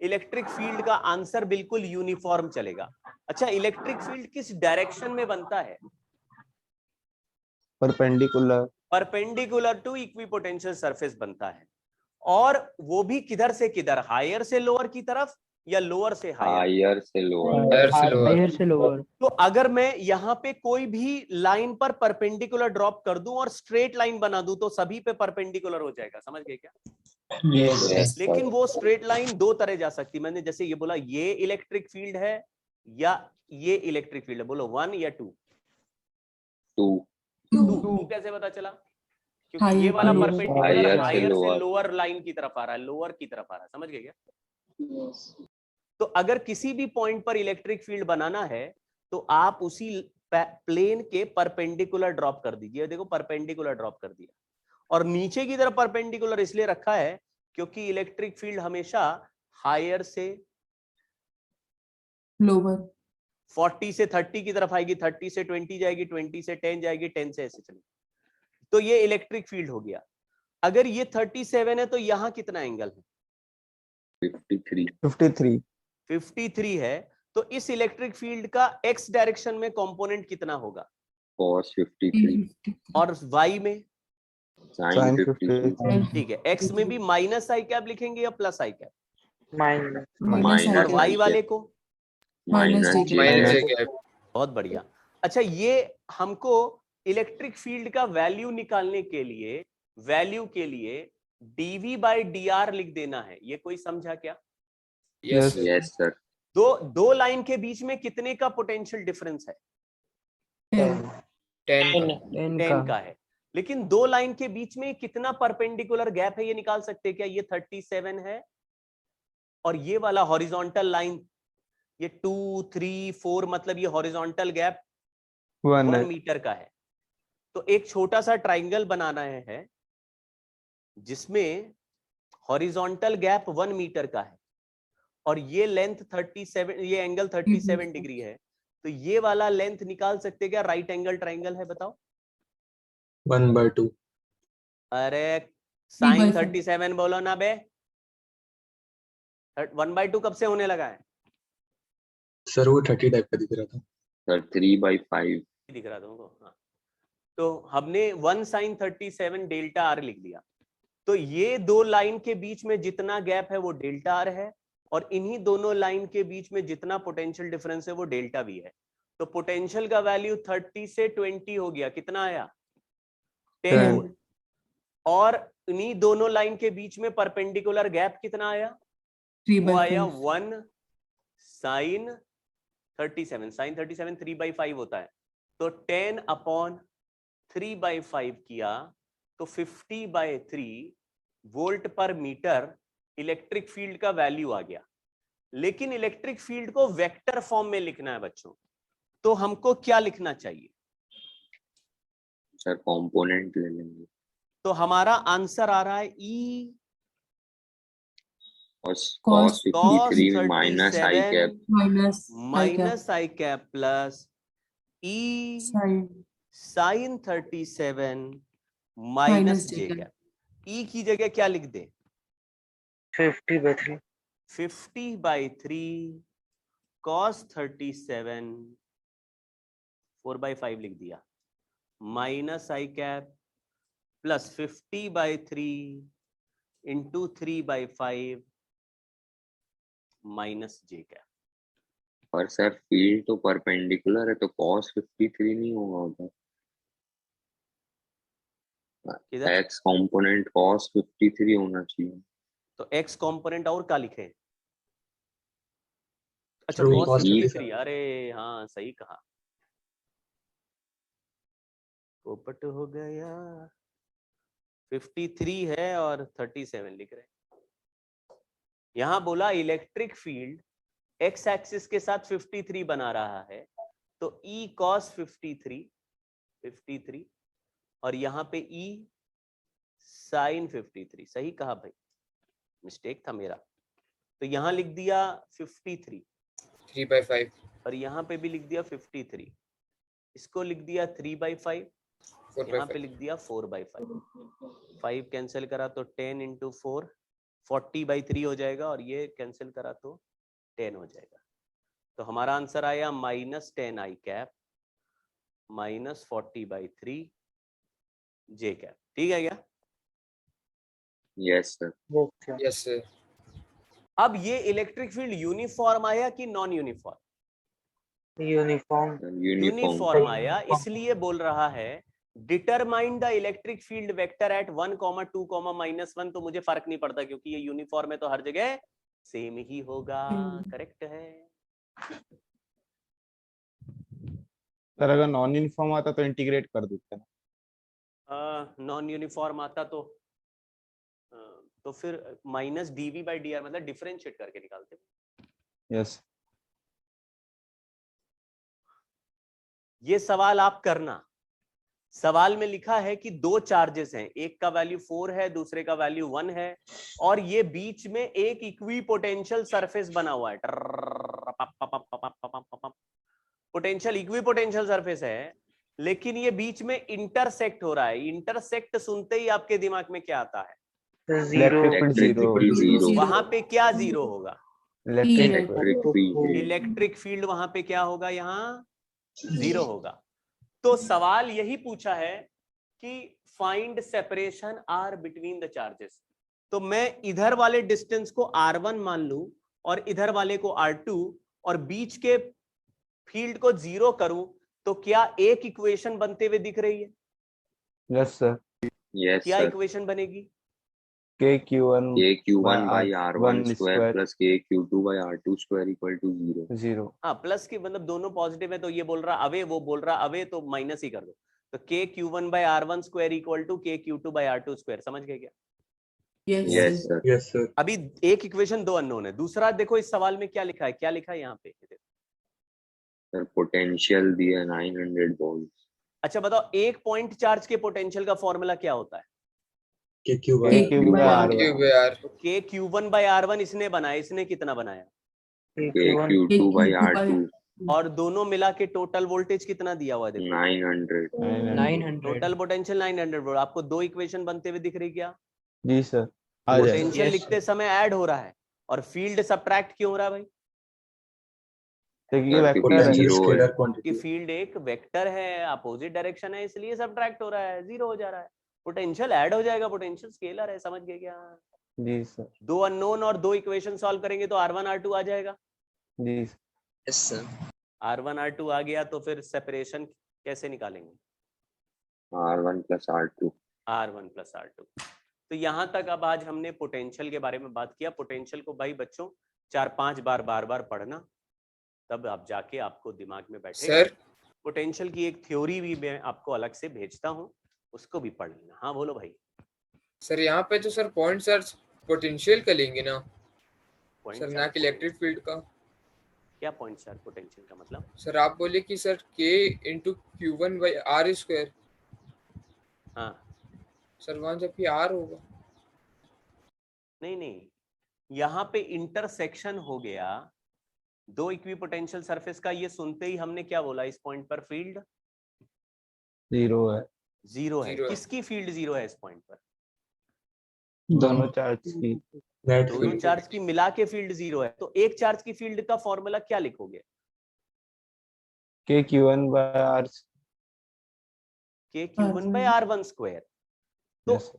इलेक्ट्रिक फील्ड का आंसर बिल्कुल यूनिफॉर्म चलेगा। अच्छा, इलेक्ट्रिक फील्ड किस डायरेक्शन में बनता है? Perpendicular perpendicular to equipotential surface बनता है, और वो भी किधर से किधर? हायर से लोअर की तरफ या लोअर से हायर? हायर से लोअर। हायर से लोअर। हायर से लोअर। तो अगर मैं यहाँ पे कोई भी लाइन पर परपेंडिकुलर ड्रॉप कर दूं और स्ट्रेट लाइन बना दूं तो सभी पे परपेंडिकुलर हो जाएगा, समझ गए क्या? यस लेकिन सर। वो स्ट्रेट लाइन दो तरह जा सकती, मैंने जैसे ये बोला ये इलेक्ट्रिक फील्ड है या ये इलेक्ट्रिक फील्ड है, बोलो 1 या 2? 2। 2 कैसे पता चला? क्योंकि ये Higher वाला to lower. परपेंडिकुलर Higher से हायर से lower। लोअर लाइन की तरफ आ रहा है, लोअर की तरफ आ रहा है, समझ गए क्या? तो अगर किसी भी पॉइंट पर इलेक्ट्रिक फील्ड बनाना है तो आप उसी प्लेन के परपेंडिकुलर ड्रॉप कर दीजिए। देखो परपेंडिकुलर ड्रॉप कर दिया, और नीचे की तरफ परपेंडिकुलर इसलिए रखा है क्योंकि इलेक्ट्रिक फील्ड हमेशा हायर से Lower. 40 से 30 की तरफ आएगी, 30 से 20 जाएगी, 20 से 10 जाएगी, 10 से ऐसे चलेगी। तो ये इलेक्ट्रिक फील्ड हो गया। अगर ये 37 है तो यहां कितना एंगल है? 53। 53 है। तो इस इलेक्ट्रिक फील्ड का एक्स डायरेक्शन में कंपोनेंट कितना होगा? cos 53। और वाई में? sin 53। ठीक है, एक्स में भी माइनस आई कैप लिखेंगे या प्लस आई कैप? माइनस। Minus और I वाई cap. वाले को? Minus minus j minus cap. A cap. बहुत बढ़िया। अच्छा, ये हमको इलेक्ट्रिक फील्ड का वैल्यू निकालने के लिए, वैल्यू के लिए dv बाई dr लिख देना है। ये कोई समझा क्या? Yes yes sir. दो लाइन के बीच में कितने का पोटेंशियल डिफरेंस है? 10 10 का है। लेकिन दो लाइन के बीच में कितना परपेंडिकुलर गैप है ये निकाल सकते हैं क्या? ये 37 है और ये वाला हॉरिजॉन्टल लाइन ये 2 3 4, मतलब ये हॉरिजॉन्टल गैप 1 मीटर का है। तो एक छोटा सा ट्राइंगल बनाना है जिसमें हॉरिजॉन्टल गैप 1 मीटर का है और ये लेंथ 37, ये एंगल 37 डिग्री है। तो ये वाला लेंथ निकाल सकते क्या? राइट एंगल ट्राइंगल है, बताओ। 1/2। अरे साइन 3/5. 37 बोलो ना बे। 1/2 कब से होने लगा है? सर वो 30 टाइप का दिख रहा था। सर 3/5। दिख रहा तुमको? हाँ, तो हमने 1 sin 37 डेल्टा आर लिख दिया। तो ये दो लाइन के बीच में जितना गैप है वो डेल्टा आर है, और इन्हीं दोनों लाइन के बीच में जितना पोटेंशियल डिफरेंस है वो डेल्टा वी है। तो पोटेंशियल का वैल्यू 30 से 20 हो गया, कितना आया? 10 वोल्ट। और इन्हीं दोनों लाइन के बीच में परपेंडिकुलर गैप कितना आया? वो आया 1 sin 37। sin 37 3/5 होता है, तो 10/3/5 किया तो 50/3 वोल्ट पर मीटर इलेक्ट्रिक फील्ड का वैल्यू आ गया। लेकिन इलेक्ट्रिक फील्ड को वेक्टर फॉर्म में लिखना है बच्चों, तो हमको क्या लिखना चाहिए? सर कंपोनेंट ले लेंगे। तो हमारा आंसर आ रहा है E cos 53 minus i cap minus i cap plus E sin 37 minus j cap. E की जगह क्या लिख दे? 50/3। 50/3 cos 37 4/5 लिख दिया, minus i cap plus 50/3 into 3/5 minus j cap. पर सर फील्ड तो परपेंडिकुलर है तो cos 53 नहीं होगा उधर। x कंपोनेंट cos 53 होना चाहिए। तो x कंपोनेंट और क्या लिखे? अच्छा True, cos cos 53, अरे हाँ सही कहा, पोपट हो गया। 53 है और 37 लिख रहे हैं। यहां बोला इलेक्ट्रिक फील्ड एक्स एक्सिस के साथ 53 बना रहा है, तो E cos 53 और यहां पे E sin 53। सही कहा भाई, मिस्टेक था मेरा। तो यहां लिख दिया 53 3/5 और यहां पे भी लिख दिया 53, इसको लिख दिया 3/5, यहाँ पे 4/5 लिख दिया 4/5। 5 कैंसिल करा तो 10 इंटू 4 40/3 हो जाएगा, और ये कैंसिल करा तो 10 हो जाएगा। तो हमारा आंसर आया -10 आई कैप माइनस 40/3 जे कैप। ठीक है क्या? Yes sir. Yes sir. अब ये इलेक्ट्रिक फील्ड यूनिफॉर्म आया कि नॉन यूनिफॉर्म? यूनिफॉर्म। यूनिफॉर्म आया, इसलिए बोल रहा है determine the electric field vector eight 1, 2, -1। तो मुझे फर्क नहीं पड़ता क्योंकि ये यूनिफॉर्म है तो हर जगह सेम ही होगा। करेक्ट है। सर अगर नॉन यूनिफॉर्म आता तो इंटीग्रेट कर देते हैं। नॉन यूनिफॉर्म आता तो फिर -dv/dr मतलब डिफरेंशिएट करके निकालते। यस। ये सवाल आप करना। सवाल में लिखा है कि दो चार्जेस हैं, एक का वैल्यू 4 है, दूसरे का वैल्यू 1 है, और ये बीच में एक इक्विपोटेंशियल सरफेस बना हुआ है। पोटेंशियल इक्विपोटेंशियल सरफेस है, लेकिन ये बीच में इंटरसेक्ट हो रहा है। इंटरसेक्ट सुनते ही आपके दिमाग में क्या आता है? जीरो। Electric field zero. वहां पे क्या जीरो होगा? इलेक्ट्रिक फील्ड इलेक्ट्रिक फील्ड वहां पे क्या होगा? यहाँ जीरो होगा। तो सवाल यही पूछा है कि find separation r between the charges. तो मैं इधर वाले डिस्टेंस को r1 मान लूं और इधर वाले को r2 और बीच के फील्ड को जीरो करूं, तो क्या एक इक्वेशन बनते हुए दिख रही है? Yes sir. यस क्या सर इक्वेशन बनेगी? KQ1 KQ1 by R1 1 square plus KQ2 by R2 square equal to 0 0। हाँ, प्लस की मतलब दोनों पॉजिटिव है तो ये बोल रहा अवे, वो बोल रहा अवे, तो माइनस ही कर दो। तो KQ1 by R1 square equal to KQ2 by R2 square। समझ गए क्या? Yes sir yes sir. अभी एक इक्वेशन दो अननोन है। दूसरा देखो इस सवाल में क्या लिखा है, क्या लिखा है यहाँ पे? सर पोटेंशियल दिया 900 वोल्ट। अच्छा बताओ, एक पॉइंट चार्ज के पोटेंशियल का फॉर्मूला क्या होता है? KQ1 यार तो KQ1 by R1 इसने बनाया, इसने कितना बनाया? KQ2 by R2 और दोनों मिला के टोटल वोल्टेज कितना दिया हुआ है? देखो 900। 900। Total potential 900 volt. आपको दो इक्वेशन बनते हुए दिख रही क्या? जी सर। आ जाएगा। पोटेंशियल Yes, लिखते समय ऐड हो रहा है और फील्ड सब्ट्रैक्ट क्यों हो रहा है भाई? देखिए सर, वेक्टर क्योंकि है। जीरो है। स्केलर कि क्वांटिटी। फील्ड एक वेक्टर है, अपोजिट डायरेक्शन है, इसलिए सब्ट्रैक्ट हो रहा है, जीरो हो जा रहा है। पोटेंशियल ऐड हो जाएगा, पोटेंशियल स्केलर है। समझ गए क्या? जी सर। दो अननोन और दो इक्वेशन सॉल्व करेंगे तो R1 R2 आ जाएगा। जी sir. Yes sir. R1 R2 आ गया तो फिर सेपरेशन कैसे निकालेंगे? R1 plus R2 R1 plus R2। तो यहां तक अब आज हमने पोटेंशियल के बारे में बात किया। पोटेंशियल को भाई बच्चों 4-5 बार पढ़ना, तब आप जाके आपको दिमाग में बैठेगा। सर पोटेंशियल की एक थ्योरी भी मैं आपको अलग से भेजता हूँ, उसको भी पढ़ लेना। हाँ बोलो भाई। सर यहाँ पे तो सर पॉइंट चार्ज पोटेंशियल का लेंगे ना पॉइंट सर, ना चार्ज कि इलेक्ट्रिक फील्ड का। क्या पॉइंट चार्ज पोटेंशियल का मतलब? सर आप बोले कि sir K into Q1 by R square। हाँ सर वहां जब भी R होगा। नहीं, यहाँ पे इंटरसेक्शन हो गया दो इक्विपोटेंशियल सरफेस का। ये सुनते ही हमने क्या बोला? इस पॉइंट पर फील्ड जीरो है। जीरो है। जीरो है। किसकी फील्ड जीरो है इस पॉइंट पर? दोनों चार्ज की। नेट दोनों फील्ड। चार्ज की मिला के फील्ड जीरो है। तो एक चार्ज की फील्ड का फॉर्मूला क्या लिखोगे? KQ1 by R। KQ1 by R1 square. तो Yes, sir.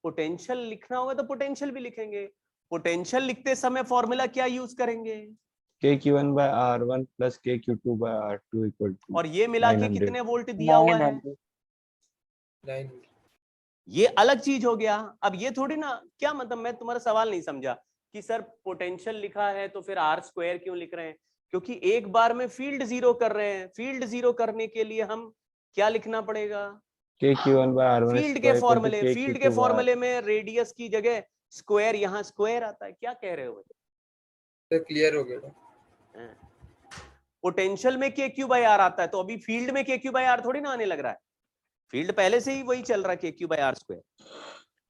पोटेंशियल लिखना होगा तो पोटेंशियल भी लिखेंगे। पोटेंशियल लिखते समय फॉर्मूला क्या यूज करेंगे? KQ1 by R1 plus KQ2 by R2 equal to और ये मिला के 900। कितने वोल्ट दिया हुआ है? 900। ये अलग चीज हो गया। अब ये थोड़ी ना, क्या मतलब, मैं तुम्हारा सवाल नहीं समझा कि सर पोटेंशियल लिखा है तो फिर R स्क्वायर क्यों लिख रहे हैं? क्योंकि एक बार में फील्ड जीरो कर रहे हैं। फील्ड जीरो करने के लिए हम क्या लिखना पड़ेगा? KQ1 by R1 फील्ड के फॉर्मूले। फील्ड के फॉर्मूले में रेडियस की जगह स्क्वायर, यहाँ स्क्वायर आता है। क्या कह रहे हो? सर क्लियर हो गया। पोटेंशियल में KQ by R आता है, तो अभी फील्ड में KQ by R थोड़ी ना आने लग रहा है। फील्ड पहले से ही वही चल रहा है, KQ by R square.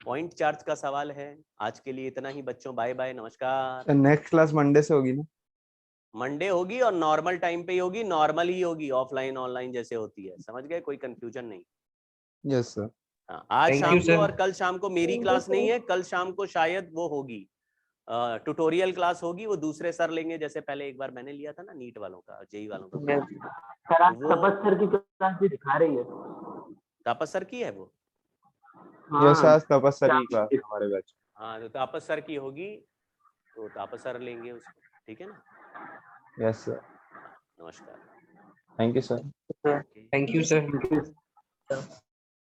Point charge का सवाल है। आज के लिए इतना ही बच्चों। बाय बाय, नमस्कार। नेक्स्ट क्लास मंडे से होगी ना? मंडे होगी और नॉर्मल टाइम पे ही होगी। नॉर्मल ही होगी, ऑफलाइन ऑनलाइन जैसे होती है। समझ गए? कोई कंफ्यूजन नहीं। Yes sir. हाँ, आज Thank शाम you, को sir. और कल शाम को मेरी क्लास नहीं है। कल शाम को शायद वो होगी, ट्यूटोरियल क्लास होगी। वो दूसरे सर लेंगे, जैसे पहले एक बार मैंने लिया था ना नीट वालों का, जेई वालों का। सर आज वो- तपस सर की क्लास भी दिखा रही है। तापस सर की है वो? यस हाँ, आज तपस्या की क्लास हमारे बैच। हाँ, तो तापस सर की होगी। तो तापस सर लेंगे उसको, ठीक है ना? यस सर, नमस्कार। Thank you sir. Okay. Thank you, sir.